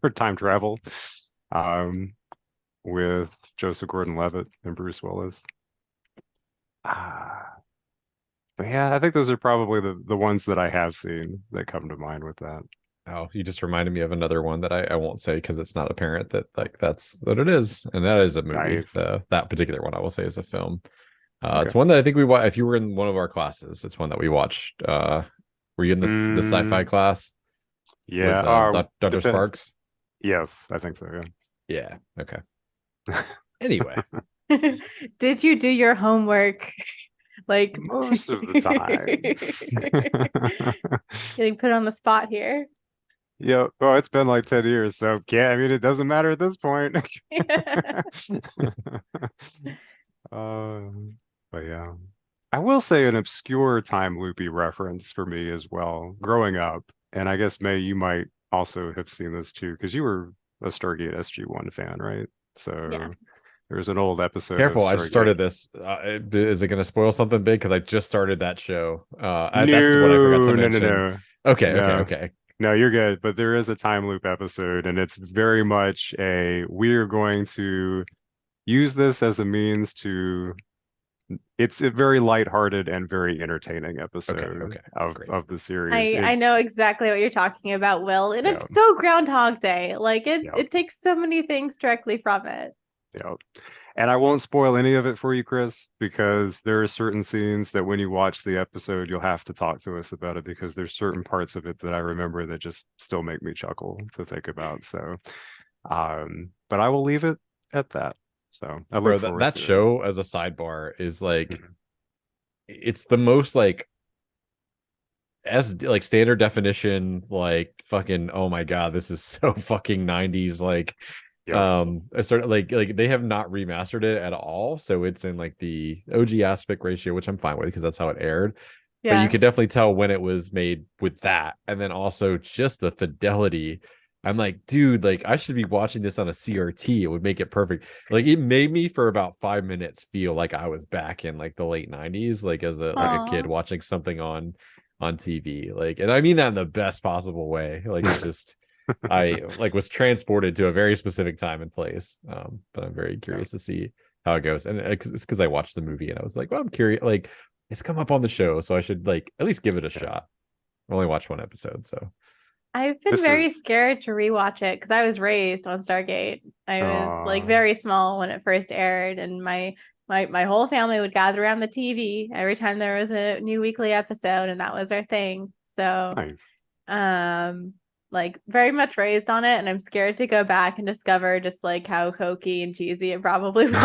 or time travel, um, with Joseph Gordon-Levitt and Bruce Willis. But yeah, I think those are probably the ones that I have seen that come to mind with that. Oh, you just reminded me of another one that I won't say because it's not apparent that like that's what it is, and that is a movie. Nice. That particular one I will say is a film. Okay. It's one that I think we watched. If you were in one of our classes, it's one that we watched. Were you in the sci-fi class with Yeah, Dr. depends. Sparks? Yes, I think so, Yeah. Okay. Anyway, did you do your homework? Like most of the time. Getting put on the spot here. Yeah, well, it's been like 10 years, so yeah, I mean, it doesn't matter at this point. But yeah, I will say an obscure time loopy reference for me as well, growing up, and I guess May, you might also have seen this too, because you were a Stargate SG-1 fan, right? So Yeah. there's an old episode of careful. I just Stargate. started this. Is it going to spoil something big? Because I just started that show. That's what I forgot to No, no, no, mention. no, no. Okay. No, you're good, but there is a time loop episode, and it's very much we're going to use this as a means to. It's a very lighthearted and very entertaining episode Great. of the series. I know exactly what you're talking about, Will, and Yeah, it's so Groundhog Day. Like yeah, it takes so many things directly from it. yeah. And I won't spoil any of it for you, Chris, because there are certain scenes that when you watch the episode, you'll have to talk to us about it because there's certain parts of it that I remember that just still make me chuckle to think about. So, but I will leave it at that. So I look Bro, forward that to it. show as a sidebar is like Mhm. it's the most like as like standard definition, like fucking oh my god, this is so fucking 90s. Like Yep. I started like they have not remastered it at all. So it's in like the OG aspect ratio, which I'm fine with because that's how it aired. But you Yeah. could definitely tell when it was made with that. And then also just the fidelity. I'm like, dude, like I should be watching this on a CRT. It would make it perfect. Like it made me for about 5 minutes feel like I was back in like the late 90s, like as a kid Aw. watching something on TV. Like, and I mean that in the best possible way. Like it just I like was transported to a very specific time and place. But I'm very Yeah. curious to see how it goes. And it's because I watched the movie and I was like, well, I'm curious. Like, it's come up on the show, so I should like at least give it a Yeah. shot. I only watched one episode, so I've been This very is scared to rewatch it because I was raised on Stargate. I was like uh very small when it first aired, and my whole family would gather around the TV every time there was a new weekly episode, and that was our thing. So, nice. um, like very much raised on it, and I'm scared to go back and discover just like how hokey and cheesy it probably was.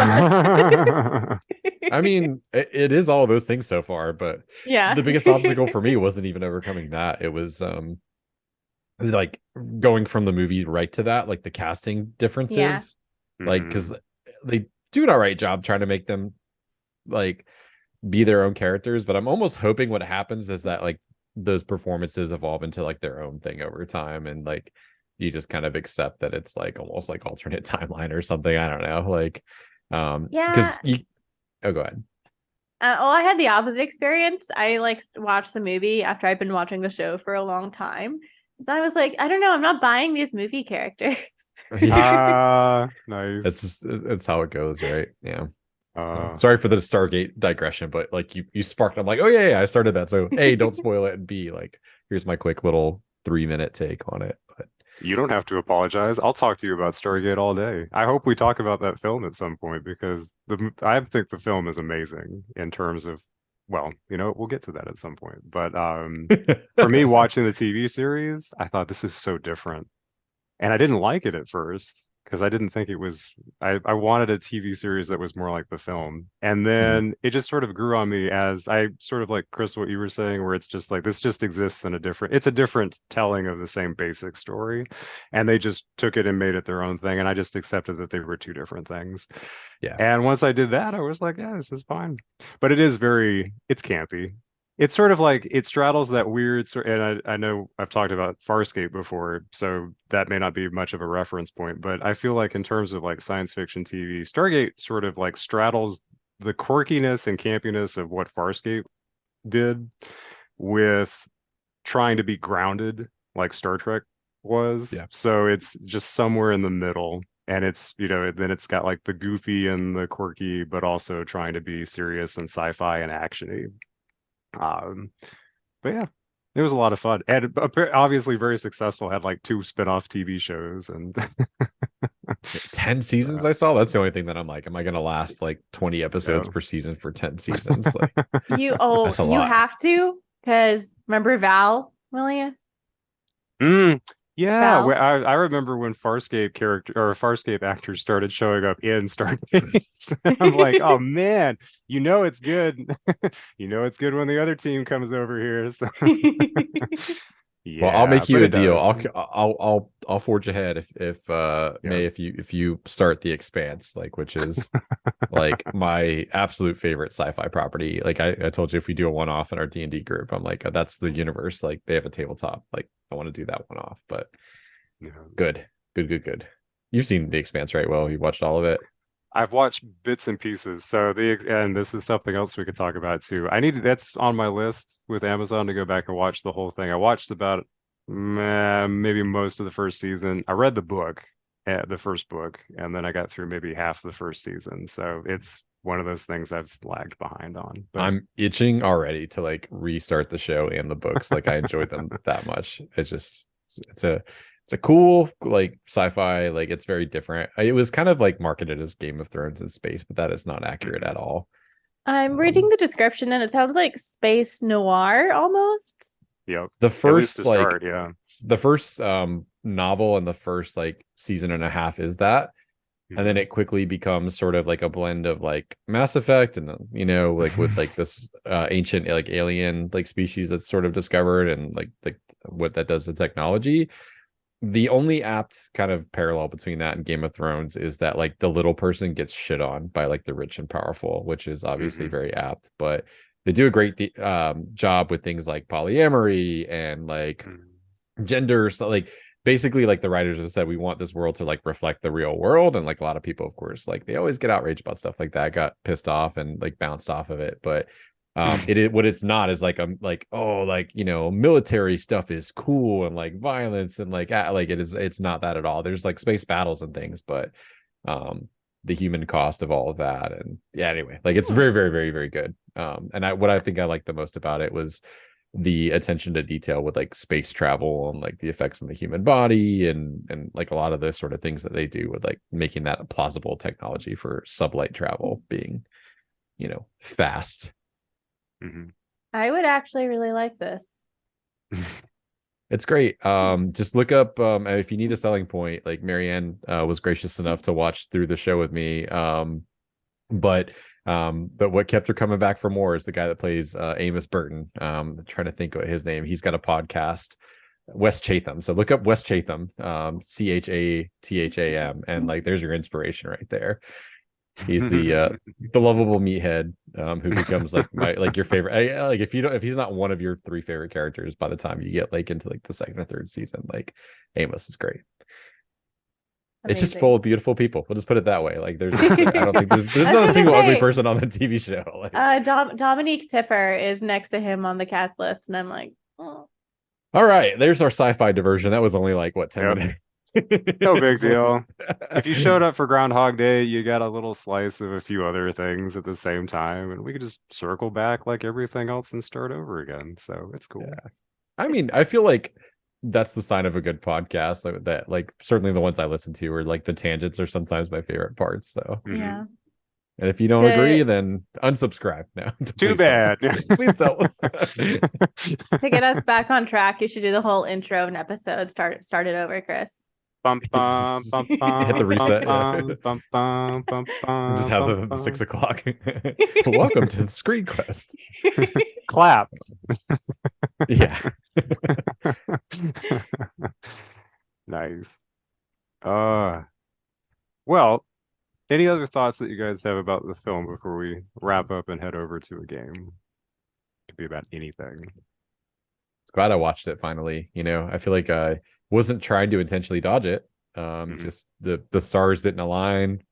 I mean, it is all those things so far, but Yeah. the biggest obstacle for me wasn't even overcoming that. It was like going from the movie right to that, like the casting Yeah. differences. Like, because Mhm. they do an all right job trying to make them like be their own characters, but I'm almost hoping what happens is that like those performances evolve into like their own thing over time, and like you just kind of accept that it's like almost like alternate timeline or something. I don't know, like Yeah. because you oh go ahead. Well, I had the opposite experience. I like watched the movie after I'd been watching the show for a long time. So I was like, I don't know, I'm not buying these movie characters. Yeah, Nice. that's how it goes, right? Yeah. Uh, Sorry for the Stargate digression, but like you sparked. I'm like, oh yeah, I started that. So A, don't spoil it, and B, like here's my quick little 3-minute take on it. But you don't have to apologize. I'll talk to you about Stargate all day. I hope we talk about that film at some point because I think the film is amazing in terms of, well, we'll get to that at some point. But for me, watching the TV series, I thought this is so different. And I didn't like it at first because I didn't think it was I wanted a TV series that was more like the film. And Mhm. then it just sort of grew on me as I sort of like Chris, what you were saying, where it's just like this just exists in it's a different telling of the same basic story. And they just took it and made it their own thing. And I just accepted that they were two different things. Yeah. And once I did that, I was like, yeah, this is fine. But it's campy. It's sort of like it straddles that weird sort, and I know I've talked about Farscape before, so that may not be much of a reference point, but I feel like in terms of like science fiction TV, Stargate sort of like straddles the quirkiness and campiness of what Farscape did with trying to be grounded like Star Trek was. Yeah. So it's just somewhere in the middle. And then it's got like the goofy and the quirky, but also trying to be serious and sci-fi and actiony. Um, but yeah, it was a lot of fun. And obviously very successful, had like 2 spin-off TV shows and 10 seasons I saw. That's the only thing that I'm like, am I gonna last like 20 episodes no. per season for 10 seasons? Like that's a You lot. have to, because remember Val, William? Mm, yeah, Val. I remember when Farscape character or Farscape actors started showing up in Stargate. I'm like, oh man, it's good. It's good when the other team comes over here. So Well, I'll yeah, make you but a it deal. does. I'll forge ahead if Yeah. May, if you start The Expanse, like, which is like my absolute favorite sci-fi property. Like I told you, if we do a one-off in our D&D group, I'm like, that's the universe. Like they have a tabletop. Like I want to do that one-off, but Yeah. good. Good. You've seen The Expanse, right? Well, you watched all of it. I've watched bits and pieces. So and this is something else we could talk about too. That's on my list with Amazon to go back and watch the whole thing. I watched about maybe most of the first season. I read the book, the first book, and then I got through maybe half the first season. So it's one of those things I've lagged behind on. But I'm itching already to like restart the show and the books. Like I enjoyed them that much. It's a cool like sci-fi, like it's very different. It was kind of like marketed as Game of Thrones in space, but that is not accurate at all. I'm reading the description and it sounds like space noir almost. yep, The at least first to like start, yeah. the first novel and the first like season and a half is that, and then Mhm. it quickly becomes sort of like a blend of like Mass Effect and like with like this ancient like alien like species that's sort of discovered, and like what that does to technology. The only apt kind of parallel between that and Game of Thrones is that like the little person gets shit on by like the rich and powerful, which is obviously Mhm. very apt, but they do a great job with things like polyamory and like Mhm. gender. So like basically like the writers have said, we want this world to like reflect the real world, and like a lot of people, of course, like they always get outraged about stuff like that, got pissed off and like bounced off of it, but What it's not is like military stuff is cool and like violence and like it's not that at all. There's like space battles and things, but the human cost of all of that. And yeah, anyway, like it's very, very, very, very good. And what I think I liked the most about it was the attention to detail with like space travel and like the effects on the human body and like a lot of the sort of things that they do with like making that a plausible technology for sublight travel being, fast. Mm-hmm. I would actually really like this. It's great. Just look up if you need a selling point, like Marianne was gracious enough to watch through the show with me. But what kept her coming back for more is the guy that plays Amos Burton. Trying to think of his name. He's got a podcast, Wes Chatham. So look up Wes Chatham, Chatham, and like there's your inspiration right there. He's the lovable meathead who becomes like your favorite. Like if he's not one of your 3 favorite characters by the time you get like into like the 2nd or 3rd season, like Amos is great. Amazing. It's just full of beautiful people. We'll just put it that way. Like there's I don't think there's not a single ugly person on the TV show. Like, Dominique Tipper is next to him on the cast list, and I'm like, oh. All right, there's our sci-fi diversion. That was only like 10 minutes. No big deal. If you showed up for Groundhog Day, you got a little slice of a few other things at the same time, and we could just circle back like everything else and start over again. So it's cool. Yeah. I mean, I feel like that's the sign of a good podcast. Like certainly the ones I listen to are like the tangents are sometimes my favorite parts. So yeah. And if you don't agree, then unsubscribe now. Too bad. Please don't. To get us back on track, you should do the whole intro of an episode. Start it over, Chris. Bum, bum, bum, bum, hit the reset. Bum, bum, bum, bum, bum, just have bum, the 6 o'clock. Welcome to the Screen Quest. Clap. Yeah. Nice. Well, any other thoughts that you guys have about the film before we wrap up and head over to a game? Could be about anything. Glad I watched it finally. I feel like I wasn't trying to intentionally dodge it. Just the stars didn't align.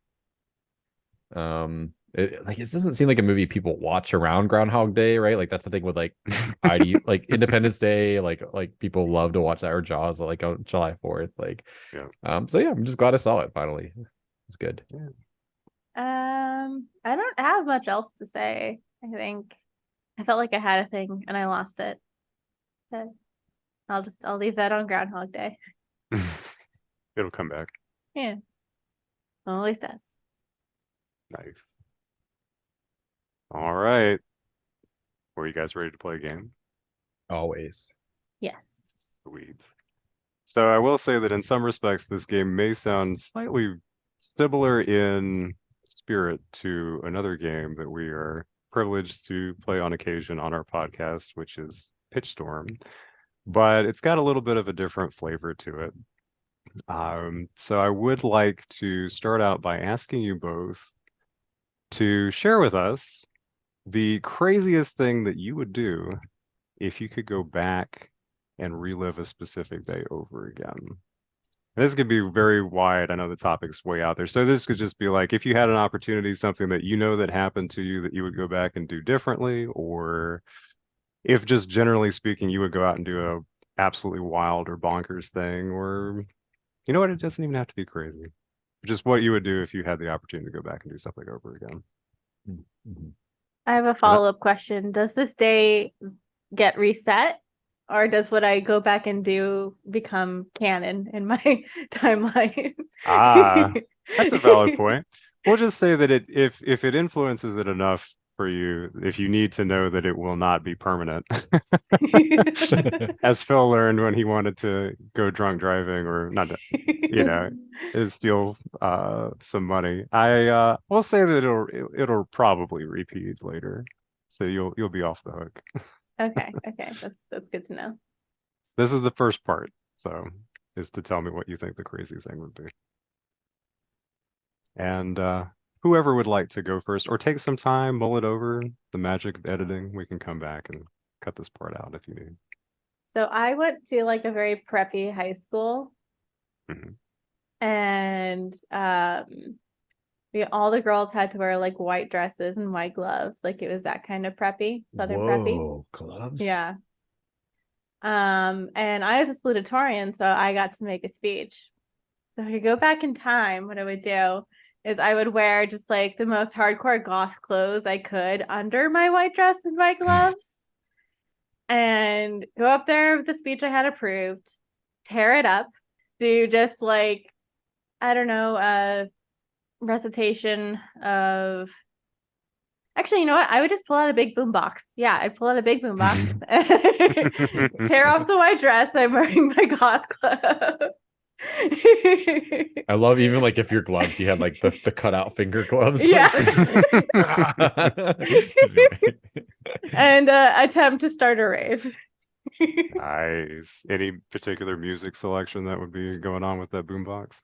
It doesn't seem like a movie people watch around Groundhog Day, right? Like that's the thing with like like Independence Day, like people love to watch that, or Jaws like on July 4th. Like so yeah, I'm just glad I saw it finally. It's good. Yeah. I don't have much else to say. I think I felt like I had a thing and I lost it. But I'll leave that on Groundhog Day. It'll come back. Yeah. Always does. Nice. All right. Were you guys ready to play a game? Always. Yes. Sweet. So I will say that in some respects, this game may sound slightly similar in spirit to another game that we are privileged to play on occasion on our podcast, which is Pitchstorm. But it's got a little bit of a different flavor to it. So I would like to start out by asking you both to share with us the craziest thing that you would do if you could go back and relive a specific day over again. And this could be very wide. I know the topic's way out there. So this could just be like, if you had an opportunity, something that that happened to you that you would go back and do differently, or if just generally speaking, you would go out and do a absolutely wild or bonkers thing, or you know what, it doesn't even have to be crazy. Just what you would do if you had the opportunity to go back and do something over again. Mm-hmm. I have a follow-up question. Does this day get reset, or does what I go back and do become canon in my timeline? That's a valid point. We'll just say that if it influences it enough for you, if you need to know that it will not be permanent, as Phil learned when he wanted to go drunk driving, or not, steal some money. I will say that it'll probably repeat later, so you'll be off the hook. Okay, that's good to know. This is the first part, so is to tell me what you think the crazy thing would be. And whoever would like to go first, or take some time, mull it over, the magic of editing, we can come back and cut this part out if you need. So I went to like a very preppy high school. Mm-hmm. And all the girls had to wear like white dresses and white gloves. Like it was that kind of preppy, Southern preppy. Whoa, gloves. Yeah. And I was a salutatorian, so I got to make a speech. So if you go back in time, what I would do is I would wear just like the most hardcore goth clothes I could under my white dress and white gloves and go up there with the speech I had approved, tear it up, do just like, I don't know, a recitation of. Actually, you know what? I would just pull out a big boom box. Yeah, I'd pull out a big boom box, tear off the white dress. I'm wearing my goth clothes. I love even like if your gloves, you had like the cutout finger gloves. Yeah. Like... And attempt to start a rave. Nice. Any particular music selection that would be going on with that boombox?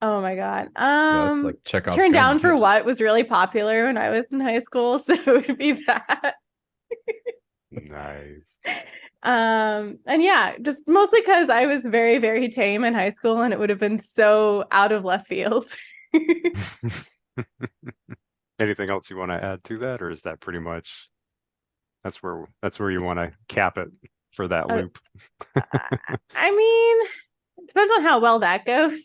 Oh my god. Yeah, it's like Chekhov's Turn gun. Down for What was really popular when I was in high school, so it would be that. Nice. And yeah, just mostly because I was very, very tame in high school and it would have been so out of left field. Anything else you want to add to that, or is that pretty much that's where you want to cap it for that loop? I mean, it depends on how well that goes.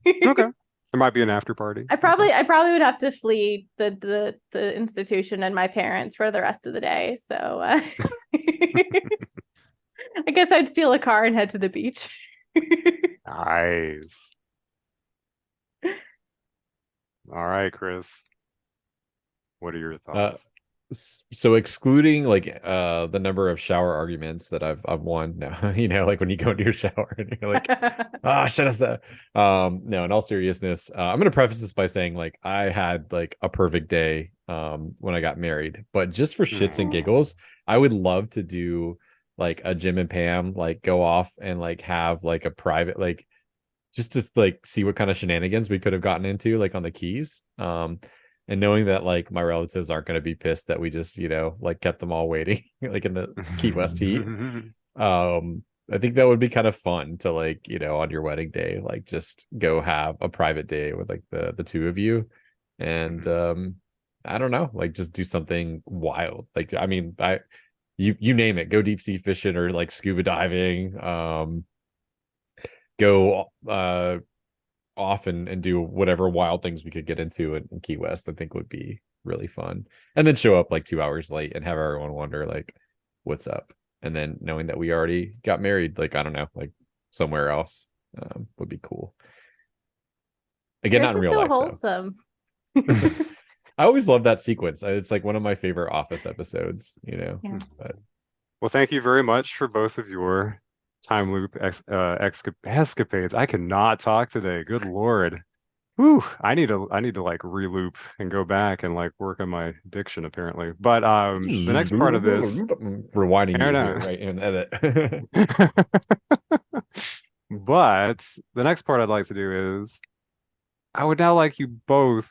Okay. There might be an after party. I probably would have to flee the institution and my parents for the rest of the day. So I guess I'd steal a car and head to the beach. Nice. All right, Chris. What are your thoughts? So excluding like the number of shower arguments that I've won now, you know, like when you go into your shower and you're like, should I say? No, in all seriousness, I'm gonna preface this by saying like I had like a perfect day when I got married, but just for shits and giggles, I would love to do like a Jim and Pam, like go off and like have like a private like just to like see what kind of shenanigans we could have gotten into like on the Keys. And knowing that like my relatives aren't going to be pissed that we just, you know, like kept them all waiting like in the Key West heat. I think that would be kind of fun to like, you know, on your wedding day, like just go have a private day with like the two of you. And I don't know, like just do something wild. Like, I mean, you name it, go deep sea fishing or like scuba diving, go off and do whatever wild things we could get into in Key West. I think would be really fun. And then show up like 2 hours late and have everyone wonder like what's up. And then knowing that we already got married, like I don't know, like somewhere else would be cool. Again, Yours not in is real so life wholesome. I always love that sequence. It's like one of my favorite Office episodes, you know. Yeah. But... Well, thank you very much for both of your time loop escapades. I cannot talk today. Good Lord. Whew. I need to like reloop and go back and like work on my diction apparently. But the next part of this rewinding you here, right, and edit. But the next part I'd like to do is I would now like you both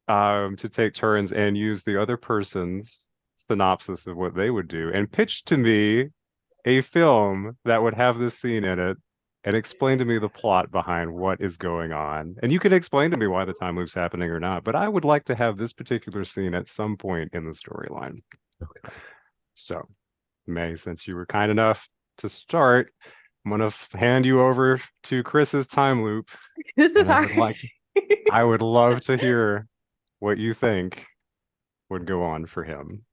to take turns and use the other person's synopsis of what they would do and pitch to me a film that would have this scene in it and explain to me the plot behind what is going on. And you can explain to me why the time loop's happening or not, but I would like to have this particular scene at some point in the storyline. Okay. So, May, since you were kind enough to start, I'm going to hand you over to Chris's time loop. This is hard. I would love to hear what you think would go on for him.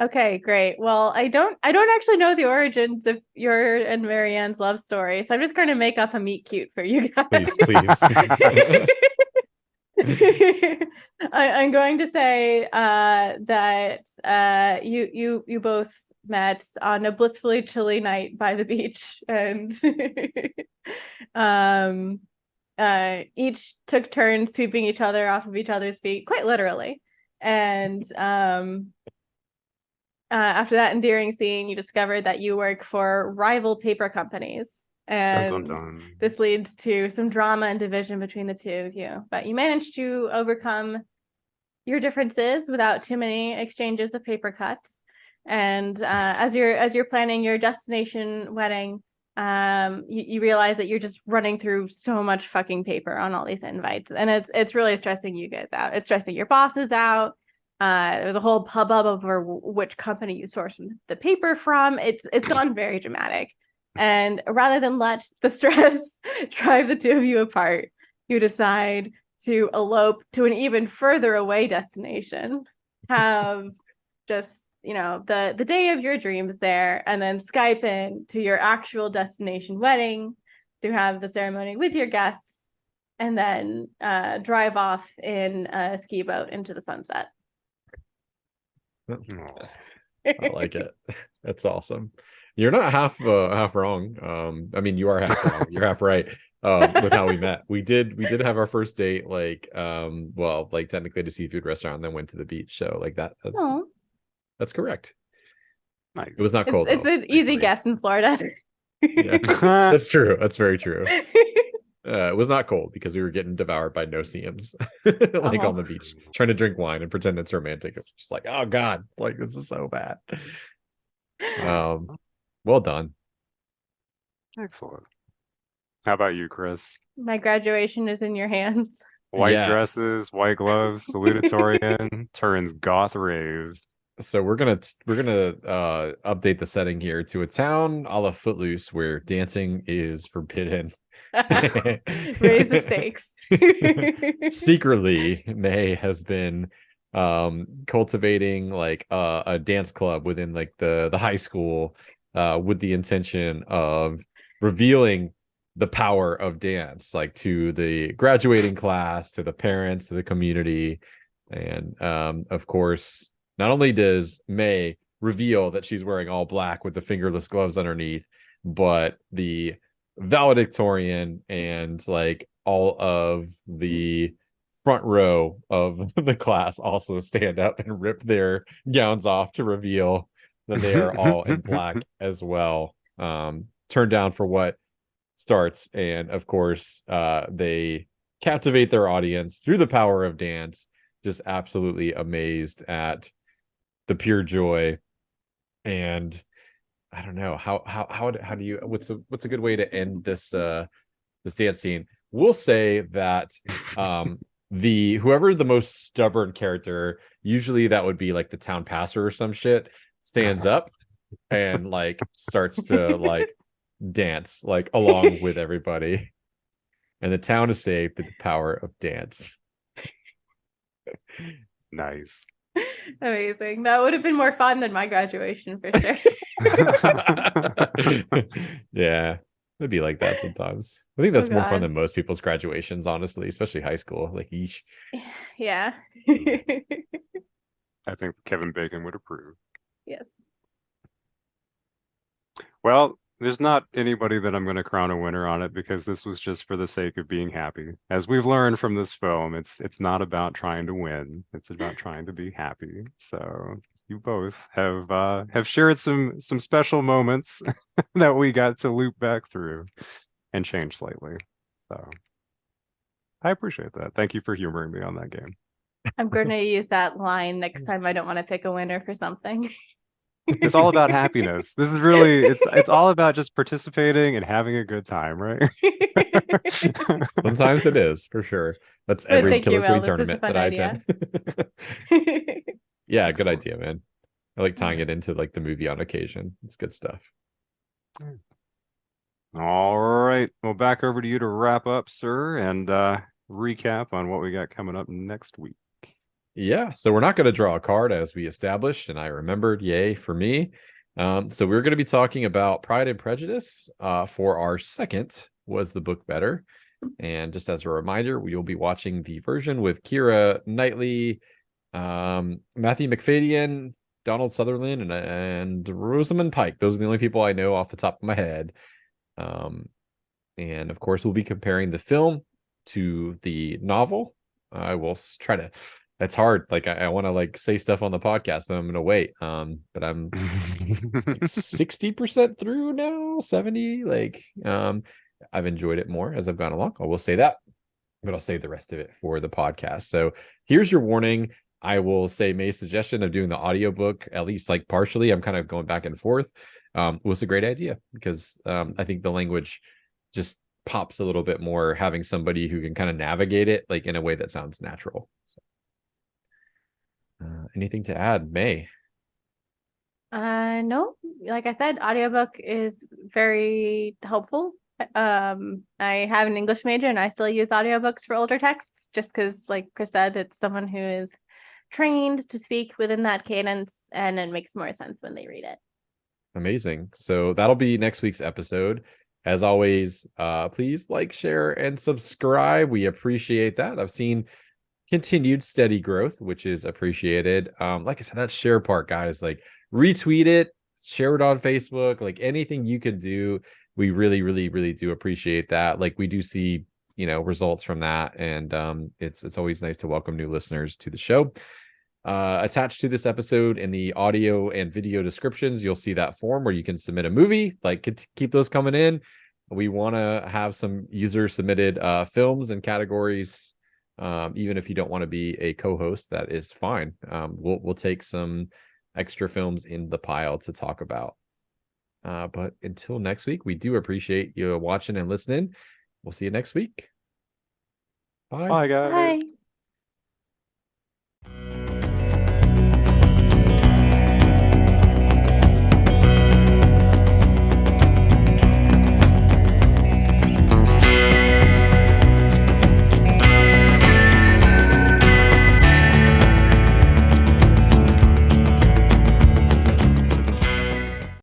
Okay, great. Well, I don't actually know the origins of your and Marianne's love story, so I'm just going to make up a meet cute for you guys. Please. I'm going to say that you both met on a blissfully chilly night by the beach, and each took turns sweeping each other off of each other's feet, quite literally. And after that endearing scene, you discovered that you work for rival paper companies. And dun, dun, dun. This leads to some drama and division between the two of you. But you managed to overcome your differences without too many exchanges of paper cuts. And as you're planning your destination wedding, you realize that you're just running through so much fucking paper on all these invites, and it's really stressing you guys out. It's stressing your bosses out. There's a whole hubbub over which company you source the paper from. It's gone very dramatic. And rather than let the stress drive the two of you apart, you decide to elope to an even further away destination. Have just, the day of your dreams there, and then Skype in to your actual destination wedding to have the ceremony with your guests, and then drive off in a ski boat into the sunset. I like it. That's awesome. You're not half wrong. I mean, you are half wrong. You're half right. With how we met. We did have our first date, like technically at a seafood restaurant, and then went to the beach. So like that's correct. Nice. It was not cold. It's an easy guess in Florida. Yeah. That's true. That's very true. It was not cold because we were getting devoured by no-see-ums on the beach, trying to drink wine and pretend it's romantic. It was just like, oh god, like this is so bad. Well done. Excellent. How about you, Chris? My graduation is in your hands. White dresses, white gloves, salutatorian, turns goth rave. So we're gonna update the setting here to a town a la Footloose where dancing is forbidden. Raise the stakes. Secretly, May has been cultivating like a dance club within like the high school with the intention of revealing the power of dance, like to the graduating class, to the parents, to the community. And of course, not only does May reveal that she's wearing all black with the fingerless gloves underneath, but the valedictorian and like all of the front row of the class also stand up and rip their gowns off to reveal that they are all in black as well. Turned down for what starts, and of course they captivate their audience through the power of dance, just absolutely amazed at the pure joy. And I don't know how do you what's a good way to end this this dance scene. We'll say that the whoever the most stubborn character, usually that would be like the town pastor or some shit, stands up and like starts to like dance like along with everybody, and the town is saved through the power of dance. Nice. Amazing. That would have been more fun than my graduation for sure. Yeah, it'd be like that sometimes. I think that's more fun than most people's graduations, honestly, especially high school. Like each. Yeah. I think Kevin Bacon would approve. Yes. Well, there's not anybody that I'm going to crown a winner on it, because this was just for the sake of being happy. As we've learned from this film, it's not about trying to win. It's about trying to be happy. So you both have shared some special moments that we got to loop back through and change slightly. So I appreciate that. Thank you for humoring me on that game. I'm going to use that line next time I don't want to pick a winner for something. It's all about happiness. This is really it's all about just participating and having a good time, right? Sometimes it is, for sure. That's every Killer Queen tournament that I attend. Yeah, good idea, man. I like tying it into like the movie on occasion. It's good stuff. All right. Well, back over to you to wrap up, sir, and recap on what we got coming up next week. Yeah, so we're not going to draw a card, as we established, and I remembered, yay for me. So we're going to be talking about Pride and Prejudice. For our second, Was the Book Better? And just as a reminder, we will be watching the version with Keira Knightley, Matthew McFadyen, Donald Sutherland, and Rosamund Pike. Those are the only people I know off the top of my head. And of course, we'll be comparing the film to the novel. I will try to... That's hard. Like I want to like say stuff on the podcast, but I'm gonna wait. But I'm like 60% through now, 70. Like I've enjoyed it more as I've gone along. I will say that, but I'll save the rest of it for the podcast. So here's your warning. I will say May's suggestion of doing the audiobook, at least like partially. I'm kind of going back and forth. was a great idea, because I think the language just pops a little bit more having somebody who can kind of navigate it like in a way that sounds natural. So, anything to add, May? No, like I said, audiobook is very helpful. I have an English major and I still use audiobooks for older texts just because, like Chris said, it's someone who is trained to speak within that cadence, and it makes more sense when they read it. Amazing. So that'll be next week's episode. As always, please like, share, and subscribe. We appreciate that. I've seen continued steady growth, which is appreciated. Like I said, that share part, guys, like retweet it, share it on Facebook, like anything you can do. We really, really, really do appreciate that. Like we do see, results from that. And it's always nice to welcome new listeners to the show. Attached to this episode in the audio and video descriptions, you'll see that form where you can submit a movie. Like, keep those coming in. We want to have some user submitted films and categories. Even if you don't want to be a co-host, that is fine. We'll take some extra films in the pile to talk about. But until next week, we do appreciate you watching and listening. We'll see you next week. Bye. Bye, guys. Bye.